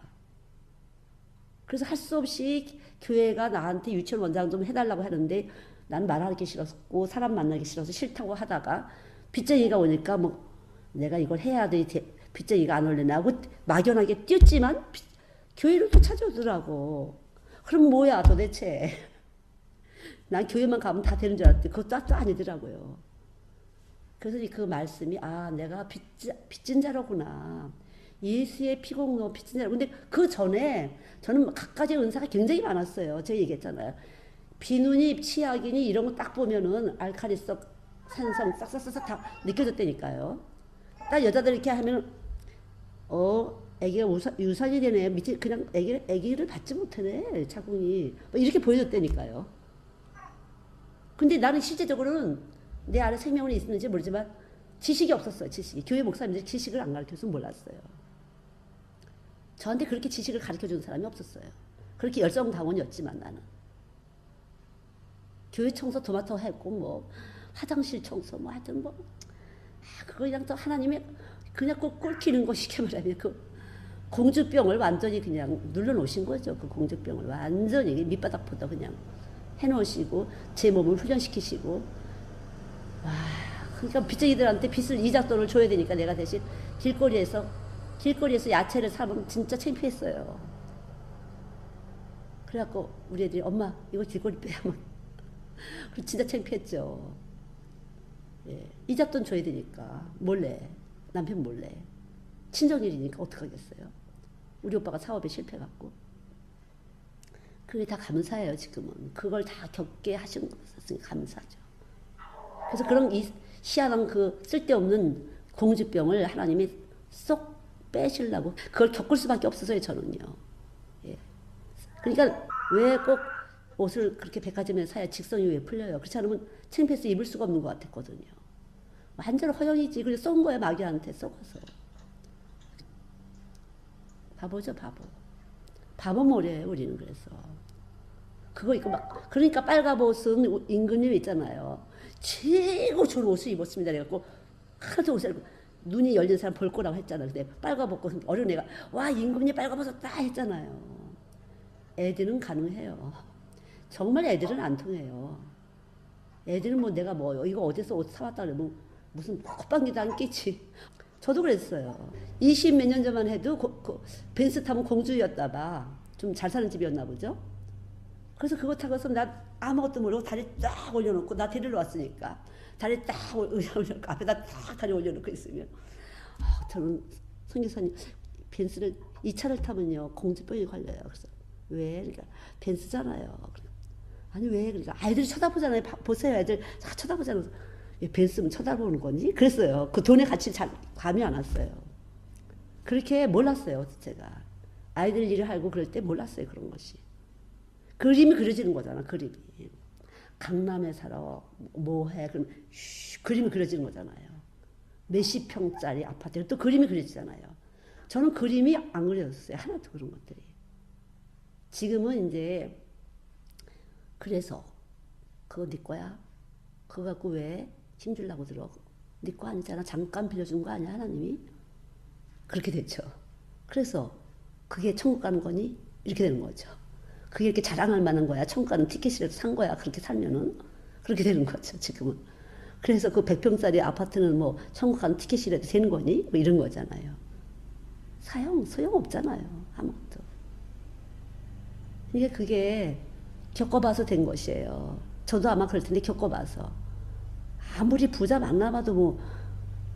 그래서 할 수 없이 교회가 나한테 유치원 원장 좀 해달라고 하는데 난 말하기 싫었고 사람 만나기 싫어서 싫다고 하다가 빚쟁이가 오니까 뭐 내가 이걸 해야 돼. 빚쟁이가 안 올려나 하고 막연하게 뛰었지만 교회로 또 찾아오더라고. 그럼 뭐야 도대체. 난 교회만 가면 다 되는 줄 알았더니 그것도 또 아니더라고요. 그래서 그 말씀이 아 내가 빚진 자로구나. 예수의 피공로 빚진 자로. 근데 그 전에 저는 갖가지 은사가 굉장히 많았어요. 제가 얘기했잖아요. 비누니 치약이니 이런 거 딱 보면은 알칼리성 산성 싹싹싹싹 다 느껴졌다니까요. 딱 여자들 이렇게 하면 애기가 유산이 되네. 밑에 그냥 애기를 받지 못하네. 자궁이 뭐 이렇게 보여줬다니까요. 근데 나는 실제적으로는 내 안에 생명이 있는지 모르지만 지식이 없었어요. 지식이. 교회 목사님들이 지식을 안 가르쳐서 몰랐어요. 저한테 그렇게 지식을 가르쳐주는 사람이 없었어요. 그렇게 열성당원이었지만 나는. 교회 청소 도맡아 했고 뭐 화장실 청소 뭐 하여튼 뭐 그거 그냥 또 하나님이 그냥 꼭 꼴키는 거 쉽게 말하면 그 공주병을 완전히 그냥 눌러놓으신 거죠. 그 공주병을 완전히 밑바닥보다 그냥 해놓으시고 제 몸을 훈련시키시고 와 그러니까 빚쟁이들한테 빚을 이자돈을 줘야 되니까 내가 대신 길거리에서 야채를 사면 진짜 창피했어요. 그래갖고 우리 애들이 엄마 이거 길거리 빼면 그래서 진짜 창피했죠. 예, 이자돈 줘야 되니까 몰래 남편 몰래 친정일이니까 어떡하겠어요. 우리 오빠가 사업에 실패해갖고 그게 다 감사해요. 지금은 그걸 다 겪게 하신 것은 감사죠. 그래서 그런 희한한 그 쓸데없는 공주병을 하나님이 쏙 빼시려고 그걸 겪을 수밖에 없어서요. 저는요. 예. 그러니까 왜 꼭 옷을 그렇게 백화점에서 사야 직성이 왜 풀려요. 그렇지 않으면 창피해서 입을 수가 없는 것 같았거든요. 완전 허영이지. 그래서 쏜 거야 마귀한테 쏘아서. 바보죠 바보. 바보머리예요 우리는. 그래서 그거 입고 막 그러니까 빨가벗은 임금님 있잖아요. 최고 좋은 옷을 입었습니다. 그래갖고 하도 옷을 입고 눈이 열린 사람 볼 거라고 했잖아요. 근데 빨가벗고 어린 애가 와 임금님 빨가벗었다 했잖아요. 애들은 가능해요. 정말 애들은 안 통해요. 애들은 뭐 내가 뭐 이거 어디서 옷 사왔다 그러면 무슨 콧방귀도 안 끼지. 저도 그랬어요. 20 몇 년 전만 해도 벤츠 타면 공주였다 봐. 좀 잘 사는 집이었나 보죠. 그래서 그거 타고서 나 아무것도 모르고 다리 딱 올려놓고 나 데리러 왔으니까 다리 딱 올려놓고 앞에다 딱 다리 올려놓고 있으면 저는 선교사님 벤츠를 이 차를 타면요 공주병이 걸려요. 그래서 왜? 그러니까 벤츠잖아요. 아니 왜? 그러니까 아이들이 쳐다보잖아요. 보세요 애들 다 쳐다보잖아요. 벤츠면 쳐다보는 거니? 그랬어요. 그 돈의 가치 잘 감이 안 왔어요. 그렇게 몰랐어요 제가. 아이들 일을 하고 그럴 때 몰랐어요 그런 것이. 그림이 그려지는 거잖아. 그림이. 강남에 살아 뭐해 그럼 그림이 그려지는 거잖아요. 몇십 평짜리 아파트에 또 그림이 그려지잖아요. 저는 그림이 안 그려졌어요. 하나도 그런 것들이. 지금은 이제 그래서 그거 네 거야? 그거 갖고 왜 힘주려고 들어? 네 거 아니잖아. 잠깐 빌려준 거 아니야 하나님이? 그렇게 됐죠. 그래서 그게 천국 가는 거니? 이렇게 되는 거죠. 그게 이렇게 자랑할 만한 거야. 천국 가는 티켓이라도 산 거야. 그렇게 살면은. 그렇게 되는 거죠 지금은. 그래서 그 100평짜리 아파트는 뭐 천국 가는 티켓이라도 되는 거니? 뭐 이런 거잖아요. 소용없잖아요. 아무것도. 이게 그게 겪어봐서 된 것이에요. 저도 아마 그럴 텐데 겪어봐서. 아무리 부자 만나봐도 뭐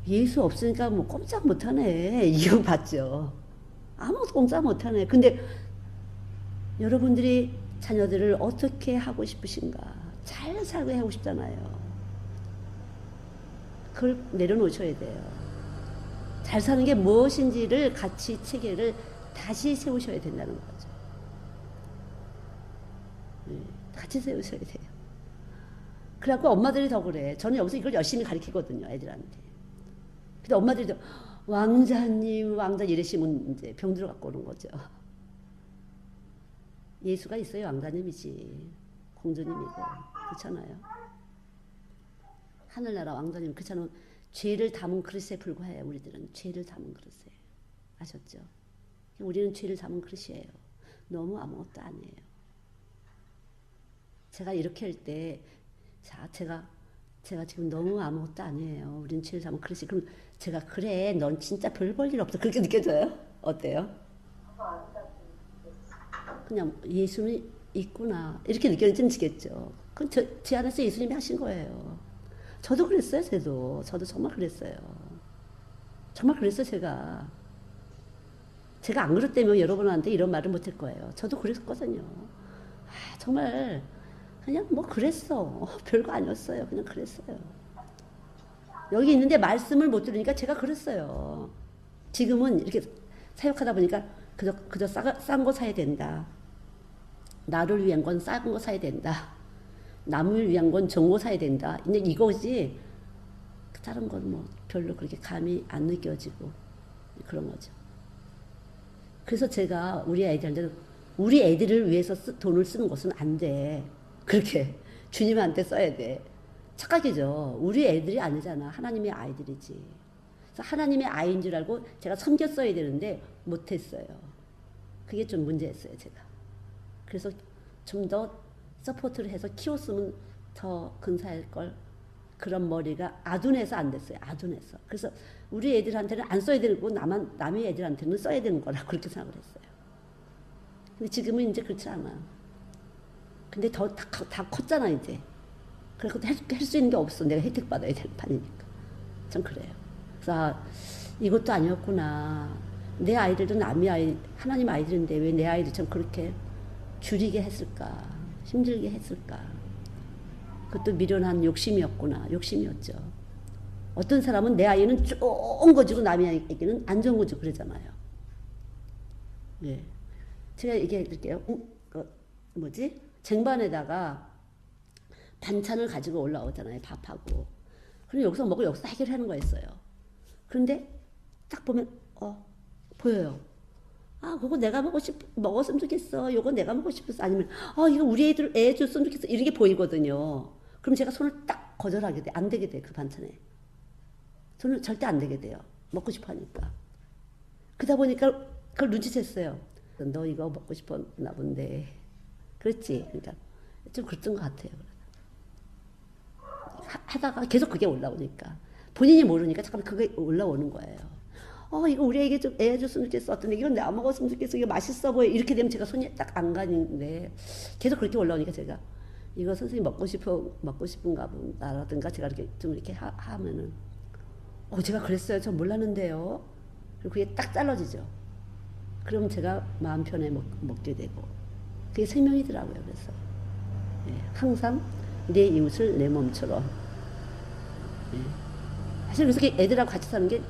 예수 없으니까 뭐 꼼짝 못하네. 이거 봤죠. 아무것도 꼼짝 못하네. 근데 여러분들이 자녀들을 어떻게 하고 싶으신가? 잘 살게 하고 싶잖아요. 그걸 내려놓으셔야 돼요. 잘 사는 게 무엇인지를 가치 체계를 다시 세우셔야 된다는 거죠. 같이 세우셔야 돼요. 그래갖고 엄마들이 더 그래. 저는 여기서 이걸 열심히 가르치거든요, 애들한테. 근데 엄마들이 왕자님, 왕자 이러시면 이제 병들어 갖고 오는 거죠. 예수가 있어요, 왕자님이지. 공주님이고. 그렇잖아요. 하늘나라 왕자님, 그렇잖아요. 죄를 담은 그릇에 불과해요, 우리들은. 죄를 담은 그릇에. 아셨죠? 우리는 죄를 담은 그릇이에요. 너무 아무것도 아니에요. 제가 이렇게 할 때, 자, 제가 지금 너무 아무것도 아니에요. 우리는 죄를 담은 그릇이. 그럼 제가, 그래, 넌 진짜 별 볼 일 없어. 그렇게 느껴져요? 어때요? 그냥 예수는 있구나. 이렇게 느껴지겠죠. 그럼 제 안에서 예수님이 하신 거예요. 저도 그랬어요, 저도 정말 그랬어요. 정말 그랬어요, 제가. 제가 안 그랬다면 여러분한테 이런 말을 못할 거예요. 저도 그랬거든요. 정말 그냥 뭐 그랬어. 별거 아니었어요. 그냥 그랬어요. 여기 있는데 말씀을 못 들으니까 제가 그랬어요. 지금은 이렇게 사역하다 보니까 그저 싼 거 사야 된다. 나를 위한 건 싼 거 사야 된다. 남을 위한 건 좋은 거 사야 된다. 근데 이거지 다른 건 뭐 별로 그렇게 감이 안 느껴지고 그런 거죠. 그래서 제가 우리 애들한테 우리 애들을 위해서 돈을 쓰는 것은 안 돼. 그렇게 주님한테 써야 돼. 착각이죠. 우리 애들이 아니잖아. 하나님의 아이들이지. 그래서 하나님의 아이인 줄 알고 제가 섬겼어야 되는데 못했어요. 그게 좀 문제였어요, 제가. 그래서 좀 더 서포트를 해서 키웠으면 더 근사할 걸. 그런 머리가 아둔해서 안 됐어요. 아둔해서. 그래서 우리 애들한테는 안 써야 되고 남의 애들한테는 써야 되는 거라 그렇게 생각을 했어요. 근데 지금은 이제 그렇지 않아. 근데 다 컸잖아, 이제. 그래서 할 수 있는 게 없어. 내가 혜택 받아야 될 판이니까. 참 그래요. 그래서 이것도 아니었구나. 내 아이들도 하나님 아이들인데 왜 내 아이들 참 그렇게 줄이게 했을까? 힘들게 했을까? 그것도 미련한 욕심이었구나. 욕심이었죠. 어떤 사람은 내 아이는 좋은 거 주고 남의 아이에게는 안 좋은 거 주고 그러잖아요. 예. 제가 얘기해 드릴게요. 쟁반에다가 반찬을 가지고 올라오잖아요. 밥하고. 그럼 여기서 먹고 여기서 해결하는 거였어요. 그런데 딱 보면 보여요. 그거 내가 먹었으면 좋겠어. 요거 내가 먹고 싶었어. 아니면 이거 우리 애 줬으면 좋겠어. 이렇게 보이거든요. 그럼 제가 손을 딱 거절하게 돼. 안 되게 돼. 그 반찬에. 손을 절대 안 되게 돼요. 먹고 싶어 하니까. 그러다 보니까 그걸 눈치챘어요. 너 이거 먹고 싶었나 본데. 그렇지. 그러니까 좀 그랬던 것 같아요. 하다가 계속 그게 올라오니까. 본인이 모르니까 잠깐 그게 올라오는 거예요. 이거 우리 애에게 좀 애 줬으면 좋겠어. 어떤 이건 내가 먹었으면 좋겠어. 이거 맛있어 보여. 이렇게 되면 제가 손이 딱 안 가는데 계속 그렇게 올라오니까 제가 이거 선생님 먹고 싶은가 보다라든가 제가 이렇게 좀 이렇게 하면은 제가 그랬어요. 저 몰랐는데요. 그리고 그게 딱 잘라지죠. 그럼 제가 마음 편해 먹게 되고 그게 생명이더라고요. 그래서 항상 내 이웃을 내 몸처럼. 사실 그래서 애들하고 같이 사는 게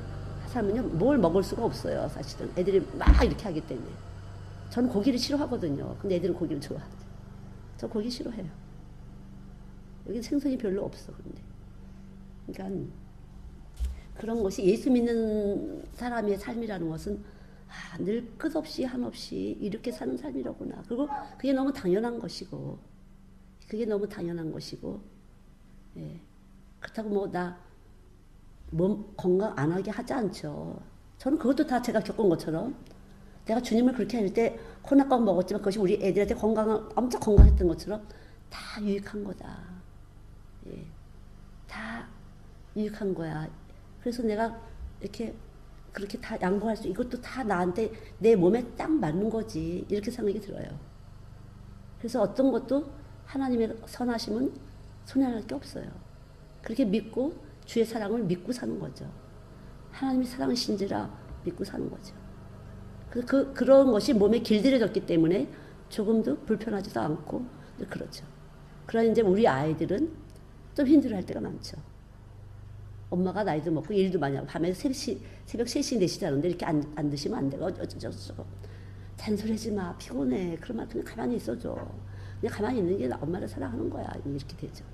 살면요 뭘 먹을 수가 없어요. 사실은 애들이 막 이렇게 하기 때문에. 저는 고기를 싫어하거든요. 근데 애들은 고기를 좋아하죠. 저 고기 싫어해요. 여기 생선이 별로 없어. 근데 그러니까 그런 것이 예수 믿는 사람의 삶이라는 것은 늘 끝없이 한없이 이렇게 사는 삶이로구나. 그리고 그게 너무 당연한 것이고 그렇다고 몸 건강 안 하게 하지 않죠. 저는 그것도 다 제가 겪은 것처럼 내가 주님을 그렇게 할 때 콜라껌 먹었지만 그것이 우리 애들한테 엄청 건강했던 것처럼 다 유익한 거다. 다 유익한 거야. 그래서 내가 이렇게 그렇게 다 양보할 수, 이것도 다 나한테 내 몸에 딱 맞는 거지. 이렇게 생각이 들어요. 그래서 어떤 것도 하나님의 선하심은 손해할 게 없어요. 그렇게 믿고 주의 사랑을 믿고 사는 거죠. 하나님이 사랑이신지라 믿고 사는 거죠. 그런 것이 몸에 길들여졌기 때문에 조금도 불편하지도 않고 그렇죠. 그러나 이제 우리 아이들은 좀 힘들어할 때가 많죠. 엄마가 나이도 먹고 일도 많이 하고 밤에 새벽 3시, 4시 자는데 이렇게 안 드시면 안 되고 어쩌고 잔소리하지 마. 피곤해. 그러면 그냥 가만히 있어줘. 그냥 가만히 있는 게 엄마를 사랑하는 거야. 이렇게 되죠.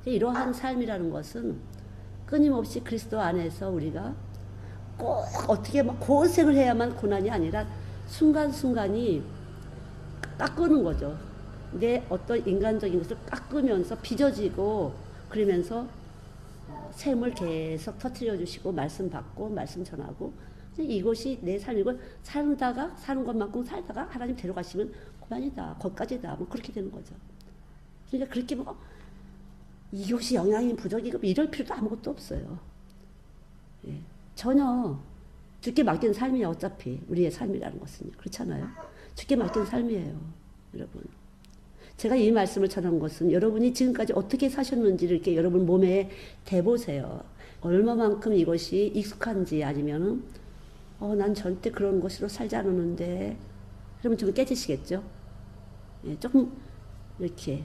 이러한 삶이라는 것은 끊임없이 그리스도 안에서 우리가 꼭 어떻게 막 고생을 해야만 고난이 아니라 순간순간이 깎는 거죠. 내 어떤 인간적인 것을 깎으면서 빚어지고 그러면서 샘을 계속 터뜨려 주시고 말씀 받고 말씀 전하고 이것이 내 삶이고 사는 것만큼 살다가 하나님 데려가시면 그만이다. 거기까지다. 뭐 그렇게 되는 거죠. 그러니까 그렇게 뭐 이것이 영양인 부족이고 이럴 필요도 아무것도 없어요. 예. 전혀 주께 맡긴 삶이에요. 어차피 우리의 삶이라는 것은 그렇잖아요. 주께 맡긴 삶이에요. 여러분. 제가 이 말씀을 전한 것은 여러분이 지금까지 어떻게 사셨는지를 이렇게 여러분 몸에 대보세요. 얼마만큼 이것이 익숙한지 아니면은 난 절대 그런 것으로 살지 않았는데 그러면 좀 깨지시겠죠. 예, 조금 이렇게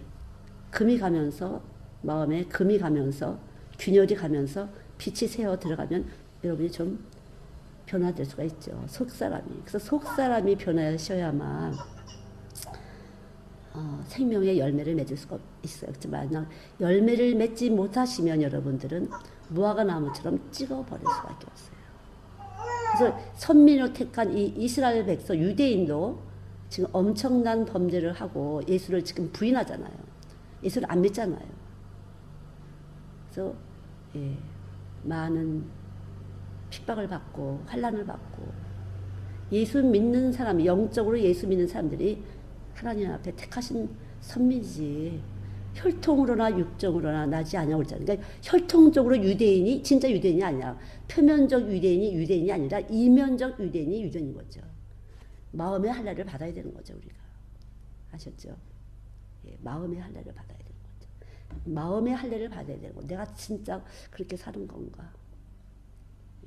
금이 가면서 마음에 금이 가면서 균열이 가면서 빛이 새어 들어가면 여러분이 좀 변화될 수가 있죠. 속사람이. 그래서 속사람이 변하셔야만 생명의 열매를 맺을 수가 있어요. 만약 열매를 맺지 못하시면 여러분들은 무화과 나무처럼 찍어버릴 수밖에 없어요. 그래서 선민으로 택한 이 이스라엘 백성 유대인도 지금 엄청난 범죄를 하고 예수를 지금 부인하잖아요. 예수를 안 믿잖아요. 그래서 많은 핍박을 받고 환난을 받고 예수 믿는 사람, 영적으로 예수 믿는 사람들이 하나님 앞에 택하신 선민이지 혈통으로나 육정으로나 나지 않냐고 그랬잖아요. 그러니까 혈통적으로 유대인이 진짜 유대인이 아니라 표면적 유대인이 아니라 이면적 유대인이 유대인인 거죠. 마음의 할례를 받아야 되는 거죠. 우리가 아셨죠? 예, 마음의 할례를 받아야 되는 거죠. 마음의 할례를 받아야 되는 거. 내가 진짜 그렇게 사는 건가?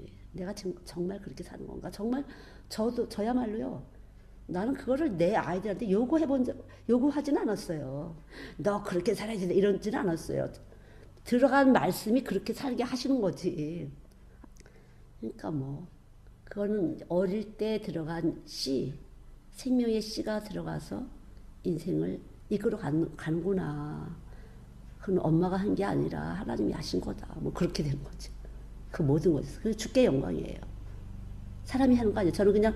예, 내가 정말 그렇게 사는 건가? 정말 저야말로요. 나는 그거를 내 아이들한테 요구하지는 않았어요. 너 그렇게 살아야 된다 이러지는 않았어요. 들어간 말씀이 그렇게 살게 하시는 거지. 그러니까 그거는 어릴 때 들어간 씨, 생명의 씨가 들어가서 인생을 이끌어 가는구나. 그건 엄마가 한 게 아니라 하나님이 하신 거다. 그렇게 되는 거지. 그 모든 것이. 그래서 주께 영광이에요. 사람이 하는 거 아니에요. 저는 그냥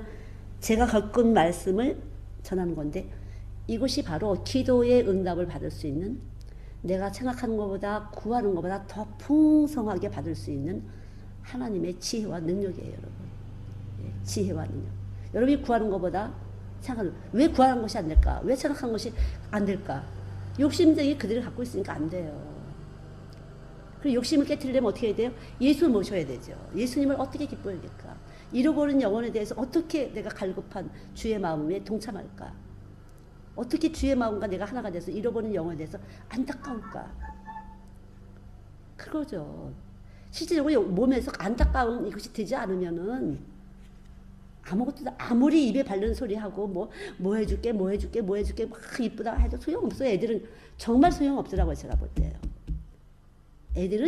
제가 겪은 말씀을 전하는 건데 이것이 바로 기도의 응답을 받을 수 있는 내가 생각하는 것보다 구하는 것보다 더 풍성하게 받을 수 있는 하나님의 지혜와 능력이에요. 여러분. 예, 지혜와 능력. 여러분이 구하는 것보다 왜 구하는 것이 안 될까? 왜 생각하는 것이 안 될까? 욕심쟁이 그들이 갖고 있으니까 안 돼요. 그리고 욕심을 깨트리려면 어떻게 해야 돼요? 예수를 모셔야 되죠. 예수님을 어떻게 기뻐해야될까? 잃어버린 영혼에 대해서 어떻게 내가 갈급한 주의 마음에 동참할까? 어떻게 주의 마음과 내가 하나가 돼서 잃어버린 영혼에 대해서 안타까울까? 그거죠. 실질적으로 몸에서 안타까운 이것이 되지 않으면은 아무것도 아무리 입에 바르는 소리 하고 뭐 해줄게 막 이쁘다 해도 소용없어요. 애들은 정말 소용없더라고요. 제가 볼 때요.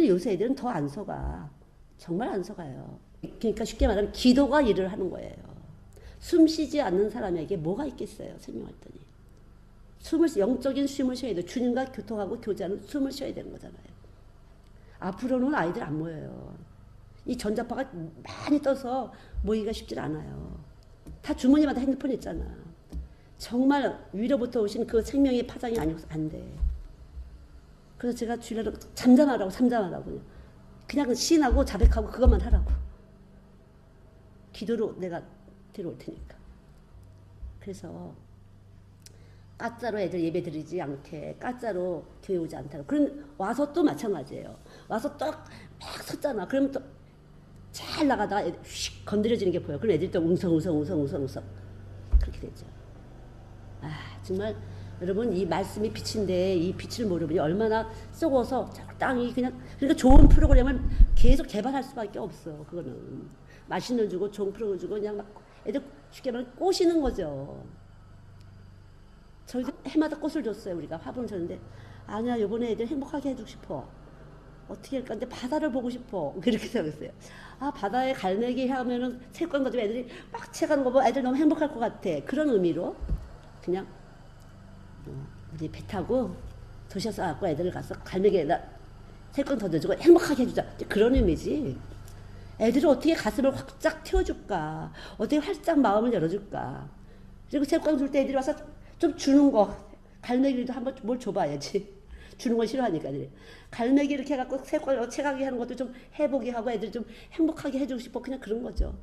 요새 애들은 더 안 속아. 정말 안 속아요. 그러니까 쉽게 말하면 기도가 일을 하는 거예요. 숨 쉬지 않는 사람에게 뭐가 있겠어요. 생명했더니. 영적인 숨을 쉬어야 돼요. 주님과 교통하고 교제하는 숨을 쉬어야 되는 거잖아요. 앞으로는 아이들 안 모여요. 이 전자파가 많이 떠서 모이기가 쉽지 않아요. 다 주머니마다 핸드폰 있잖아. 정말 위로부터 오신 그 생명의 파장이 아니고서 안 돼. 그래서 제가 주일날 잠잠하라고 그냥 신하고 자백하고 그것만 하라고. 기도로 내가 데려올 테니까. 그래서 가짜로 애들 예배 드리지 않게 가짜로 교회 오지 않다고. 그럼 와서 또 마찬가지예요. 와서 또 막 섰잖아. 그러면 또 잘 나가다가 휙 건드려지는 게 보여. 그럼 애들이 또 웅성웅성 그렇게 되죠. 아 정말 여러분 이 말씀이 빛인데 이 빛을 모르면 얼마나 썩어서 땅이 그냥 그러니까 좋은 프로그램을 계속 개발할 수밖에 없어. 그거는 맛있는 주고 좋은 프로그램 주고 그냥 막 애들 쉽게 말하면 꼬시는 거죠. 저희도 해마다 꽃을 줬어요. 우리가 화분을 줬는데 아니야 이번에 애들 행복하게 해주고 싶어. 어떻게 할까? 근데 바다를 보고 싶어. 그렇게 생각했어요. 아 바다에 갈매기 하면은 색깔 가지고 애들이 막 채가는 거 보면 애들 너무 행복할 것 같아. 그런 의미로 그냥 우리 배 타고 도시에서 갖고 애들을 가서 갈매기에다 색깔 던져주고 행복하게 해주자. 그런 의미지. 애들을 어떻게 가슴을 확짝 틔워줄까? 어떻게 활짝 마음을 열어줄까? 그리고 색깔 줄 때 애들이 와서 좀 주는 거. 갈매기도 한번 뭘 줘봐야지. 주는 거 싫어하니까 애들이. 갈매기 이렇게 해갖고 색깔 채가게 하는 것도 좀 해보게 하고 애들 좀 행복하게 해주고 싶어. 그냥 그런 거죠.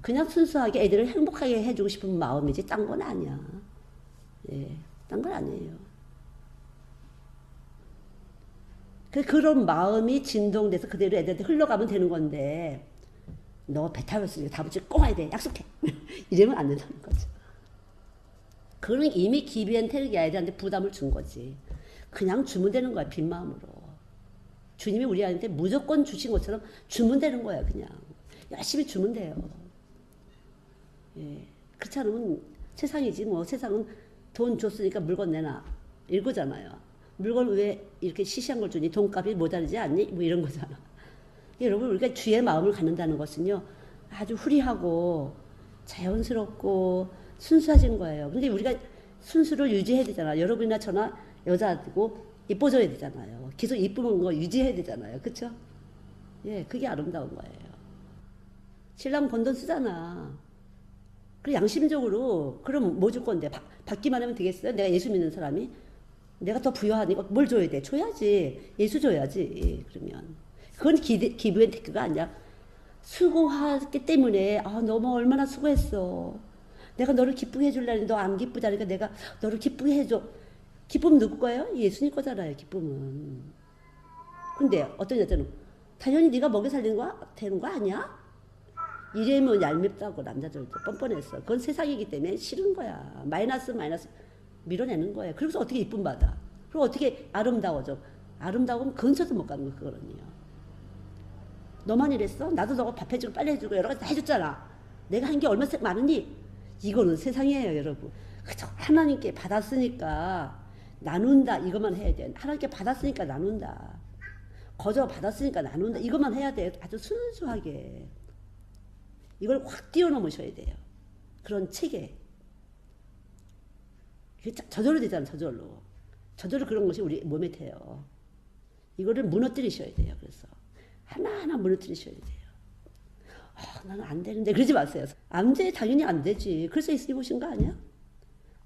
그냥 순수하게 애들을 행복하게 해주고 싶은 마음이지 딴 건 아니야. 예, 딴 건 아니에요. 그런 마음이 진동돼서 그대로 애들한테 흘러가면 되는 건데 너 배 타봤으니까 다음 주에 꼭 와야 돼. 약속해. 이러면 안 된다는 거죠. 그거는 이미 기비엔 태르기 아이들한테 부담을 준 거지. 그냥 주면 되는 거야. 빈 마음으로. 주님이 우리한테 무조건 주신 것처럼 주면 되는 거야. 그냥 열심히 주면 돼요. 예. 그렇지 않으면 세상이지 뭐. 세상은 돈 줬으니까 물건 내놔 이거잖아요. 물건 왜 이렇게 시시한 걸 주니? 돈값이 모자르지 않니? 뭐 이런 거잖아. 여러분 우리가 주의 마음을 갖는다는 것은요 아주 후리하고 자연스럽고 순수해진 거예요. 근데 우리가 순수를 유지해야 되잖아. 여러분이나 저나 여자고 이뻐져야 되잖아요. 계속 이쁘는 거 유지해야 되잖아요. 그쵸? 예, 그게 아름다운 거예요. 신랑 번 돈 쓰잖아. 그리고 양심적으로 그럼 뭐 줄 건데 받기만 하면 되겠어요? 내가 예수 믿는 사람이 내가 더 부여하니까 뭘 줘야 돼? 줘야지. 예수 줘야지. 그러면 그건 기브 앤 테크가 아니라 수고하기 때문에 아 너무 얼마나 수고했어. 내가 너를 기쁘게 해줄라니 너 안 기쁘다니까 내가 너를 기쁘게 해줘. 기쁨은 누구 거예요? 예수님 거잖아요. 기쁨은. 근데 어떤 여자는 당연히 네가 먹여 살리는 거 되는 거 아니야? 이래면 얄밉다고 남자들도 뻔뻔했어. 그건 세상이기 때문에 싫은 거야. 마이너스 밀어내는 거야. 그래서 어떻게 이쁨 받아? 그리고 어떻게 아름다워져? 아름다우면 근처도 못 가는 거 그거는요. 너만 이랬어? 나도 너가 밥 해주고 빨리 해주고 여러 가지 다 해줬잖아. 내가 한 게 얼마나 많으니? 이거는 세상이에요, 여러분. 그저 하나님께 받았으니까 나눈다 이것만 해야 돼. 하나님께 받았으니까 나눈다. 거저 받았으니까 나눈다 이것만 해야 돼. 아주 순수하게. 이걸 확 뛰어넘으셔야 돼요. 그런 체계. 저절로 되잖아, 저절로. 저절로 그런 것이 우리 몸에 돼요. 이거를 무너뜨리셔야 돼요. 그래서 하나하나 무너뜨리셔야 돼요. 나는 안 되는데 그러지 마세요. 안 돼, 당연히 안 되지. 그래서 예수님 오신 거 아니야?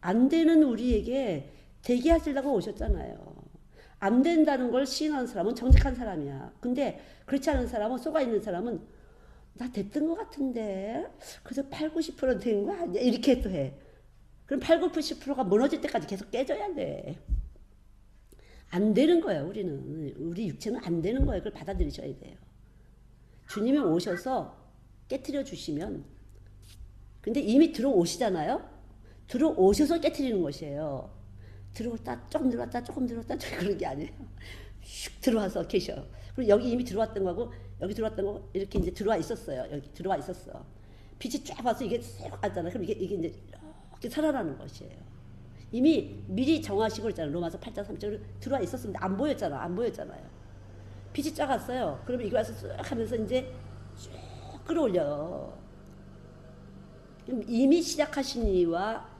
안 되는 우리에게 되게 하시려고 오셨잖아요. 안 된다는 걸 시인하는 사람은 정직한 사람이야. 근데 그렇지 않은 사람은 속아 있는 사람은 나 됐던 것 같은데 그래서 80, 90% 된 거 아니야? 이렇게 또 해. 그럼 80, 90%가 무너질 때까지 계속 깨져야 돼. 안 되는 거예요. 우리 육체는 안 되는 거예요. 그걸 받아들이셔야 돼요. 주님이 오셔서 깨트려 주시면 근데 이미 들어오시잖아요. 들어오셔서 깨트리는 것이에요. 들어왔다 조금 들어왔다 조금 들어왔다 그런 게 아니에요. 슉 들어와서 계셔. 그리고 여기 이미 들어왔던 거고 여기 들어왔던 거 이렇게 이제 들어와 있었어요. 여기 들어와 있었어. 빛이 쫙 와서 이게 쏙 왔잖아. 그럼 이게 이제 이렇게 살아나는 것이에요. 이미 미리 정하시고 있잖아요. 로마서 8장 3절로 들어와 있었는데 안 보였잖아요. 빛이 쫙 왔어요. 그러면 이거 와서 쭉 하면서 이제 쭉 끌어올려요. 이미 시작하신 이와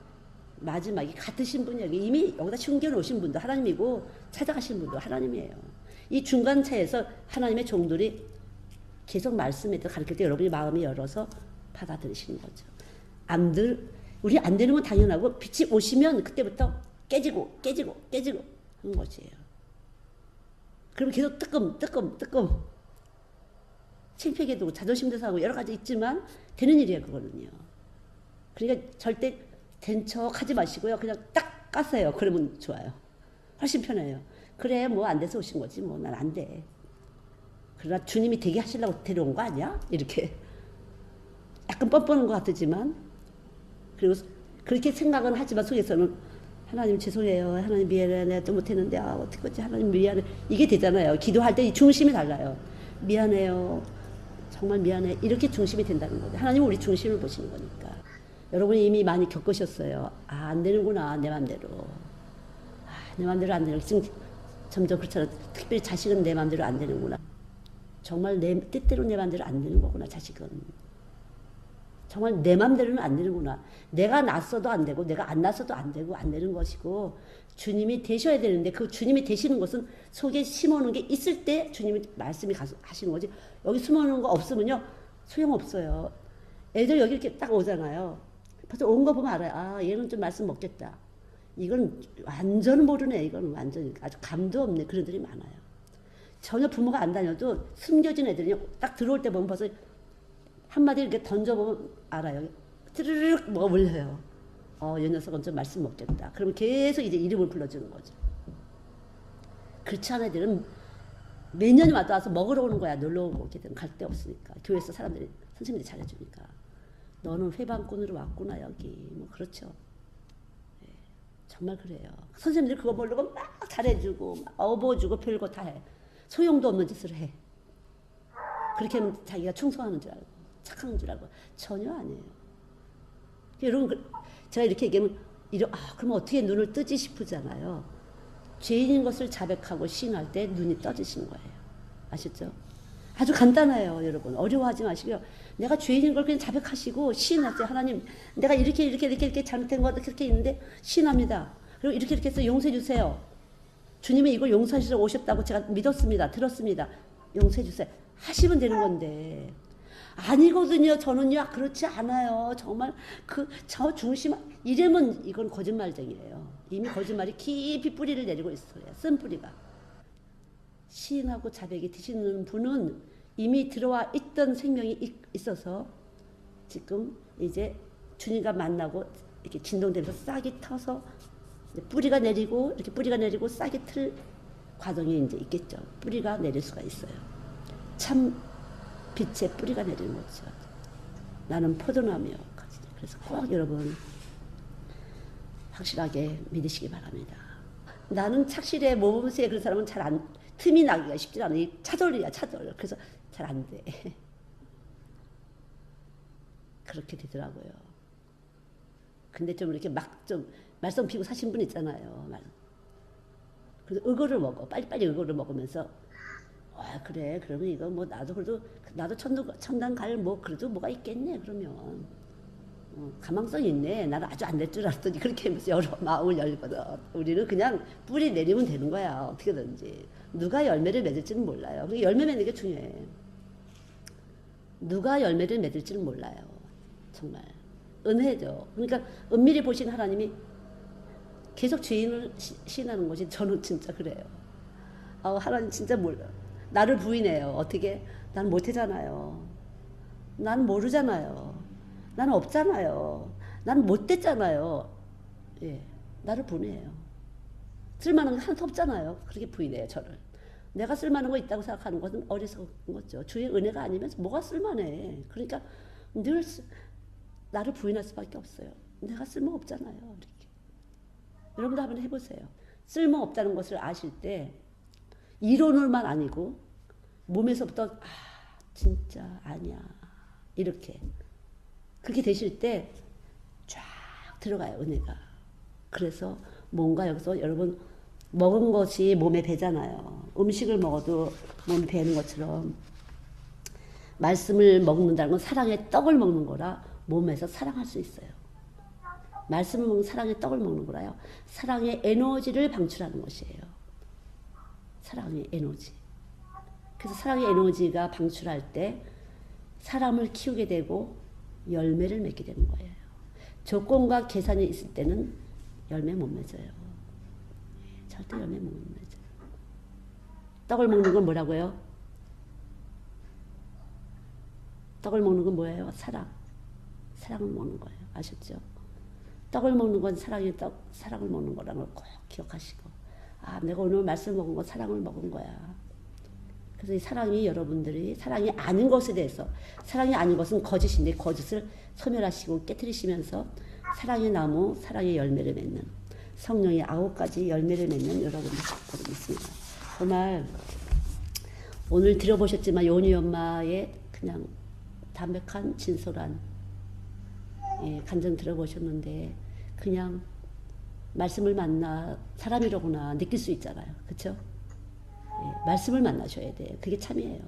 마지막이 같으신 분이 이미 여기다 숨겨놓으신 분도 하나님이고 찾아가신 분도 하나님이에요. 이 중간 차에서 하나님의 종들이 계속 말씀에서 가르칠 때 여러분이 마음이 열어서 받아들이시는 거죠. 우리 안 되는 건 당연하고 빛이 오시면 그때부터 깨지고 하는 것이에요. 그러면 계속 뜨끔 창피하게 되고 자존심도 상하고 여러 가지 있지만 되는 일이에요. 그거는요. 그러니까 절대 된 척 하지 마시고요. 그냥 딱 까세요. 그러면 좋아요. 훨씬 편해요. 그래 뭐 안 돼서 오신 거지 뭐 난 안 돼. 그러나 주님이 되게 하시려고 데려온 거 아니야? 이렇게 약간 뻔뻔한 것 같지만, 그리고 그렇게 생각은 하지만 속에서는 하나님 죄송해요. 하나님 미안해. 내가 좀 못했는데 어떡하지? 하나님 미안해. 이게 되잖아요. 기도할 때 이 중심이 달라요. 미안해요. 정말 미안해. 이렇게 중심이 된다는 거죠. 하나님은 우리 중심을 보시는 거니까. 여러분이 이미 많이 겪으셨어요. 안 되는구나. 내 맘대로. 내 맘대로 안 되는. 지금 점점 그렇잖아. 특별히 자식은 내 맘대로 안 되는구나. 정말 내 뜻대로 내 맘대로 안 되는 거구나. 자식은. 정말 내 맘대로는 안 되는구나. 내가 낳았어도 안 되고 내가 안 낳았어도 안 되고 안 되는 것이고 주님이 되셔야 되는데 그 주님이 되시는 것은 속에 심어놓은 게 있을 때 주님이 말씀이 하시는 거지. 여기 심어놓은 거 없으면요 소용없어요. 애들 여기 이렇게 딱 오잖아요. 벌써 온 거 보면 알아요. 얘는 좀 말씀 먹겠다. 이건 완전 모르네. 이건 완전 아주 감도 없네. 그런 애들이 많아요. 전혀 부모가 안 다녀도 숨겨진 애들이 딱 들어올 때 보면 벌써 한마디 이렇게 던져보면 알아요. 트르륵 뭐가 물려요. 이 녀석은 좀 말씀 먹겠다. 그러면 계속 이제 이름을 불러주는 거죠. 그렇지 않은 애들은 매년이 와서 먹으러 오는 거야. 놀러 오게든 갈 데 없으니까. 교회에서 사람들이, 선생님들이 잘해주니까. 너는 회방꾼으로 왔구나, 여기. 뭐, 그렇죠. 네, 정말 그래요. 선생님들이 그거 모르고 막 잘해주고, 막 업어주고, 별거 다 해. 소용도 없는 짓을 해. 그렇게 하면 자기가 충성하는 줄 알고, 착한 줄 알고. 전혀 아니에요. 여러분, 제가 이렇게 얘기하면, 그럼 어떻게 눈을 뜨지 싶으잖아요. 죄인인 것을 자백하고 시인할 때 눈이 떠지시는 거예요. 아셨죠? 아주 간단해요, 여러분. 어려워하지 마시고요. 내가 죄인인 걸 그냥 자백하시고 시인하세요. 하나님, 내가 이렇게 잘못된 거 그렇게 있는데 시인합니다. 그리고 이렇게 해서 용서해 주세요. 주님이 이걸 용서해 주시러 오셨다고 제가 믿었습니다. 들었습니다. 용서해 주세요. 하시면 되는 건데. 아니거든요. 저는요. 그렇지 않아요. 정말 저 중심 이러면 이건 거짓말쟁이에요. 이미 거짓말이 깊이 뿌리를 내리고 있어요. 쓴 뿌리가. 시인하고 자백이 드시는 분은 이미 들어와 있던 생명이 있어서 지금 이제 주님과 만나고 이렇게 진동되면서 싹이 터서 뿌리가 내리고 이렇게 뿌리가 내리고 싹이 틀 과정이 이제 있겠죠. 뿌리가 내릴 수가 있어요. 참 빛의 뿌리가 내리는 거죠. 나는 포도나무요. 그래서 꼭 여러분 확실하게 믿으시기 바랍니다. 나는 착실해 모범수에 그런 사람은 잘 안, 틈이 나기가 쉽지 않아. 이 차돌이야, 차돌. 그래서 잘 안 돼. 그렇게 되더라고요. 근데 좀 이렇게 막 좀 말썽 피고 사신 분 있잖아요. 그래서 의거를 먹어. 빨리빨리 의거를 먹으면서 그래. 그러면 이거 뭐 나도 그래도 나도 천당 갈 뭐 그래도 뭐가 있겠네. 그러면 가망성 있네. 나는 아주 안 될 줄 알았더니 그렇게 하면서 마음을 열거든. 우리는 그냥 뿌리 내리면 되는 거야. 어떻게든지. 누가 열매를 맺을지는 몰라요. 열매 맺는 게 중요해. 누가 열매를 맺을지는 몰라요. 정말. 은혜죠. 그러니까 은밀히 보신 하나님이 계속 죄인을 시인하는 것이 저는 진짜 그래요. 하나님 진짜 몰라. 나를 부인해요. 어떻게? 난 못하잖아요. 난 모르잖아요. 나는 없잖아요. 나는 못됐잖아요. 예, 나를 부인해요. 쓸만한 거 하나도 없잖아요. 그렇게 부인해요, 저를. 내가 쓸만한 거 있다고 생각하는 것은 어리석은 거죠. 주의 은혜가 아니면 뭐가 쓸만해. 그러니까 늘 나를 부인할 수밖에 없어요. 내가 쓸모 없잖아요. 이렇게. 여러분도 한번 해보세요. 쓸모 없다는 것을 아실 때 이론을만 아니고 몸에서부터 진짜 아니야. 이렇게. 그렇게 되실 때 쫙 들어가요, 은혜가. 그래서 뭔가 여기서 여러분 먹은 것이 몸에 배잖아요. 음식을 먹어도 몸에 배는 것처럼 말씀을 먹는다는 건 사랑의 떡을 먹는 거라 몸에서 사랑할 수 있어요. 말씀을 먹는 사랑의 떡을 먹는 거라요. 사랑의 에너지를 방출하는 것이에요. 사랑의 에너지. 그래서 사랑의 에너지가 방출할 때 사람을 키우게 되고 열매를 맺게 되는 거예요. 조건과 계산이 있을 때는 열매 못 맺어요. 절대 열매 못 맺어요. 떡을 먹는 건 뭐라고요? 떡을 먹는 건 뭐예요? 사랑. 사랑을 먹는 거예요. 아셨죠? 떡을 먹는 건 사랑의 떡, 사랑을 먹는 거라는 걸 꼭 기억하시고, 내가 오늘 말씀 먹은 건 사랑을 먹은 거야. 그래서 이 사랑이 여러분들이 사랑이 아닌 것에 대해서 사랑이 아닌 것은 거짓인데 거짓을 소멸하시고 깨뜨리시면서 사랑의 나무, 사랑의 열매를 맺는 성령의 9가지 열매를 맺는 여러분들 거로 믿습니다. 정말 오늘 들어보셨지만 요니 엄마의 그냥 담백한 진솔한 간증 들어보셨는데 그냥 말씀을 만나 사람이로구나 느낄 수 있잖아요. 그렇죠? 말씀을 만나셔야 돼요. 그게 참이에요.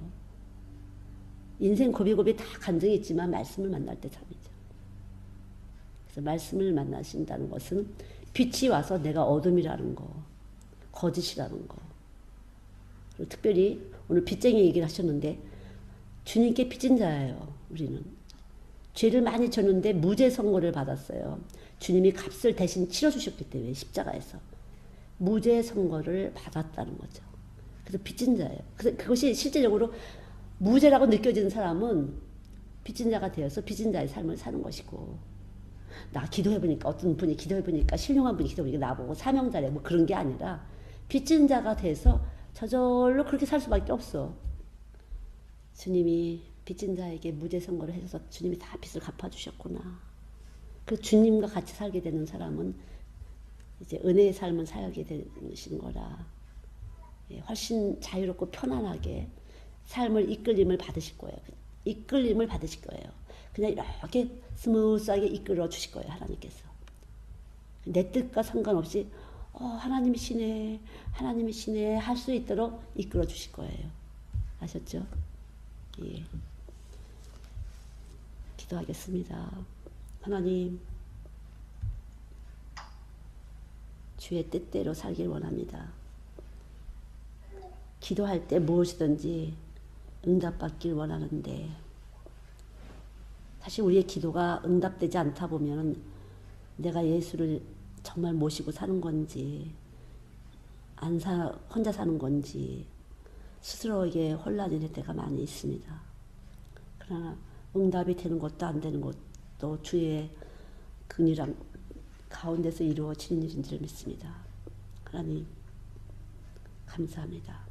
인생 고비고비 다 간증이 있지만 말씀을 만날 때 참이죠. 그래서 말씀을 만나신다는 것은 빛이 와서 내가 어둠이라는 거, 거짓이라는 거. 그리고 특별히 오늘 빚쟁이 얘기를 하셨는데 주님께 빚진 자예요. 우리는. 죄를 많이 졌는데 무죄 선고를 받았어요. 주님이 값을 대신 치러주셨기 때문에 십자가에서. 무죄 선고를 받았다는 거죠. 그래서 빚진 자예요. 그래서 그것이 실제적으로 무죄라고 느껴지는 사람은 빚진 자가 되어서 빚진 자의 삶을 사는 것이고 나 기도해보니까 어떤 분이 기도해보니까 신령한 분이 기도해보니까 나보고 사명자래 뭐 그런 게 아니라 빚진 자가 돼서 저절로 그렇게 살 수밖에 없어. 주님이 빚진 자에게 무죄 선고를 해줘서 주님이 다 빚을 갚아주셨구나. 그래서 주님과 같이 살게 되는 사람은 이제 은혜의 삶을 살게 되신 거라 훨씬 자유롭고 편안하게 삶을 이끌림을 받으실 거예요. 이끌림을 받으실 거예요. 그냥 이렇게 스무스하게 이끌어 주실 거예요. 하나님께서. 내 뜻과 상관없이 하나님이시네 하나님이시네 할 수 있도록 이끌어 주실 거예요. 아셨죠? 예. 기도하겠습니다. 하나님 주의 뜻대로 살길 원합니다. 기도할 때 무엇이든지 응답받길 원하는데 사실 우리의 기도가 응답되지 않다 보면 내가 예수를 정말 모시고 사는 건지 혼자 사는 건지 스스로에게 혼란이 될 때가 많이 있습니다. 그러나 응답이 되는 것도 안 되는 것도 주의 긍휼함 가운데서 이루어지는 일인 줄 믿습니다. 하나님 감사합니다.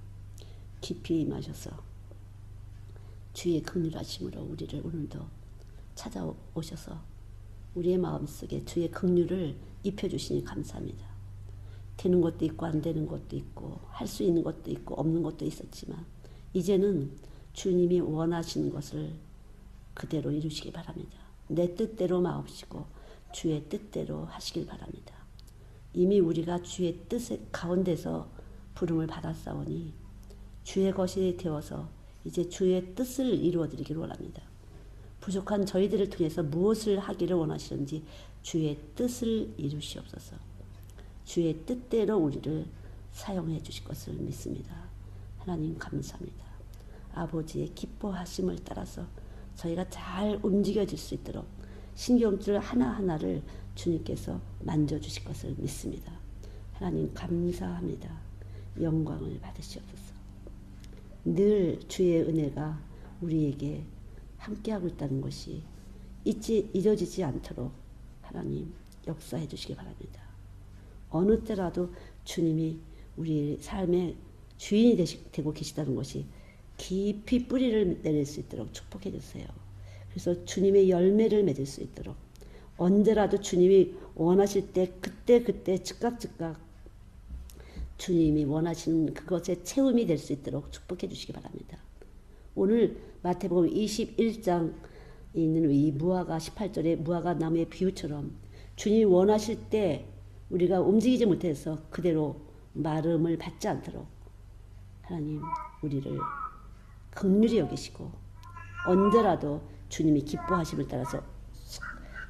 깊이 임하셔서 주의 긍휼하심으로 우리를 오늘도 찾아오셔서 우리의 마음속에 주의 긍휼을 입혀주시니 감사합니다. 되는 것도 있고 안 되는 것도 있고 할 수 있는 것도 있고 없는 것도 있었지만 이제는 주님이 원하시는 것을 그대로 이루시기 바랍니다. 내 뜻대로 마옵시고 주의 뜻대로 하시길 바랍니다. 이미 우리가 주의 뜻 가운데서 부름을 받았사오니 주의 것이 되어서 이제 주의 뜻을 이루어드리기를 원합니다. 부족한 저희들을 통해서 무엇을 하기를 원하시는지 주의 뜻을 이루시옵소서. 주의 뜻대로 우리를 사용해 주실 것을 믿습니다. 하나님 감사합니다. 아버지의 기뻐하심을 따라서 저희가 잘 움직여질 수 있도록 신경줄 하나하나를 주님께서 만져주실 것을 믿습니다. 하나님 감사합니다. 영광을 받으시옵소서. 늘 주의 은혜가 우리에게 함께하고 있다는 것이 잊어지지 않도록 하나님 역사해 주시기 바랍니다. 어느 때라도 주님이 우리 삶의 주인이 되고 계시다는 것이 깊이 뿌리를 내릴 수 있도록 축복해 주세요. 그래서 주님의 열매를 맺을 수 있도록 언제라도 주님이 원하실 때 그때 즉각 주님이 원하시는 그것의 체험이 될 수 있도록 축복해 주시기 바랍니다. 오늘 마태복음 21장에 있는 이 무화과 18절의 무화과 나무의 비유처럼 주님이 원하실 때 우리가 움직이지 못해서 그대로 마름을 받지 않도록 하나님 우리를 긍휼히 여기시고 언제라도 주님이 기뻐하심을 따라서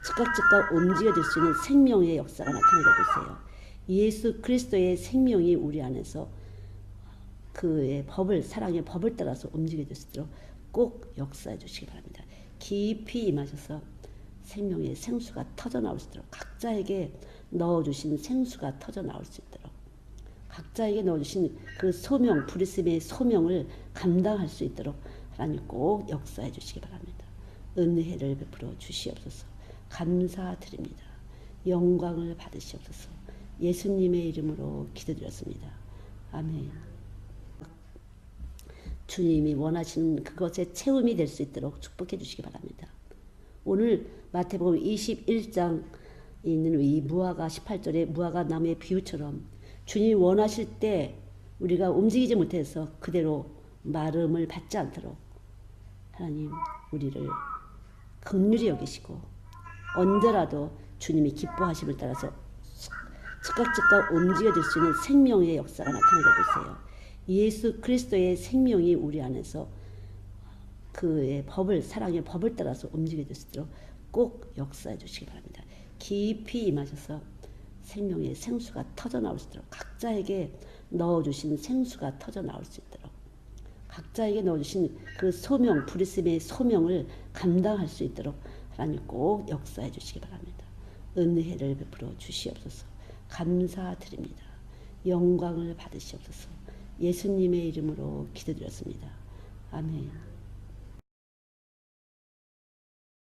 즉각 움직여질 수 있는 생명의 역사가 나타내고 있어요. 예수 그리스도의 생명이 우리 안에서 그의 법을 사랑의 법을 따라서 움직여질 수 있도록 꼭 역사해 주시기 바랍니다. 깊이 임하셔서 생명의 생수가 터져나올 수 있도록 각자에게 넣어주신 생수가 터져나올 수 있도록 각자에게 넣어주신 그 소명 부르심의 소명을 감당할 수 있도록 하나님 꼭 역사해 주시기 바랍니다. 은혜를 베풀어 주시옵소서. 감사드립니다. 영광을 받으시옵소서. 예수님의 이름으로 기도드렸습니다. 아멘. 주님이 원하시는 그것의 체험이 될 수 있도록 축복해 주시기 바랍니다. 오늘 마태복음 21장 있는 이 무화과 18절의 무화과 나무의 비유처럼 주님이 원하실 때 우리가 움직이지 못해서 그대로 마름을 받지 않도록 하나님 우리를 긍휼히 여기시고 언제라도 주님이 기뻐하심을 따라서 즉각 움직여질 수 있는 생명의 역사가 나타나게 보세요. 예수 그리스도의 생명이 우리 안에서 그의 법을, 사랑의 법을 따라서 움직여질 수 있도록 꼭 역사해 주시기 바랍니다. 깊이 임하셔서 생명의 생수가 터져 나올 수 있도록, 각자에게 넣어주신 생수가 터져 나올 수 있도록, 각자에게 넣어주신 그 소명, 부르심의 소명을 감당할 수 있도록 하나님 꼭 역사해 주시기 바랍니다. 은혜를 베풀어 주시옵소서. 감사드립니다. 영광을 받으시옵소서. 예수님의 이름으로 기도드렸습니다. 아멘.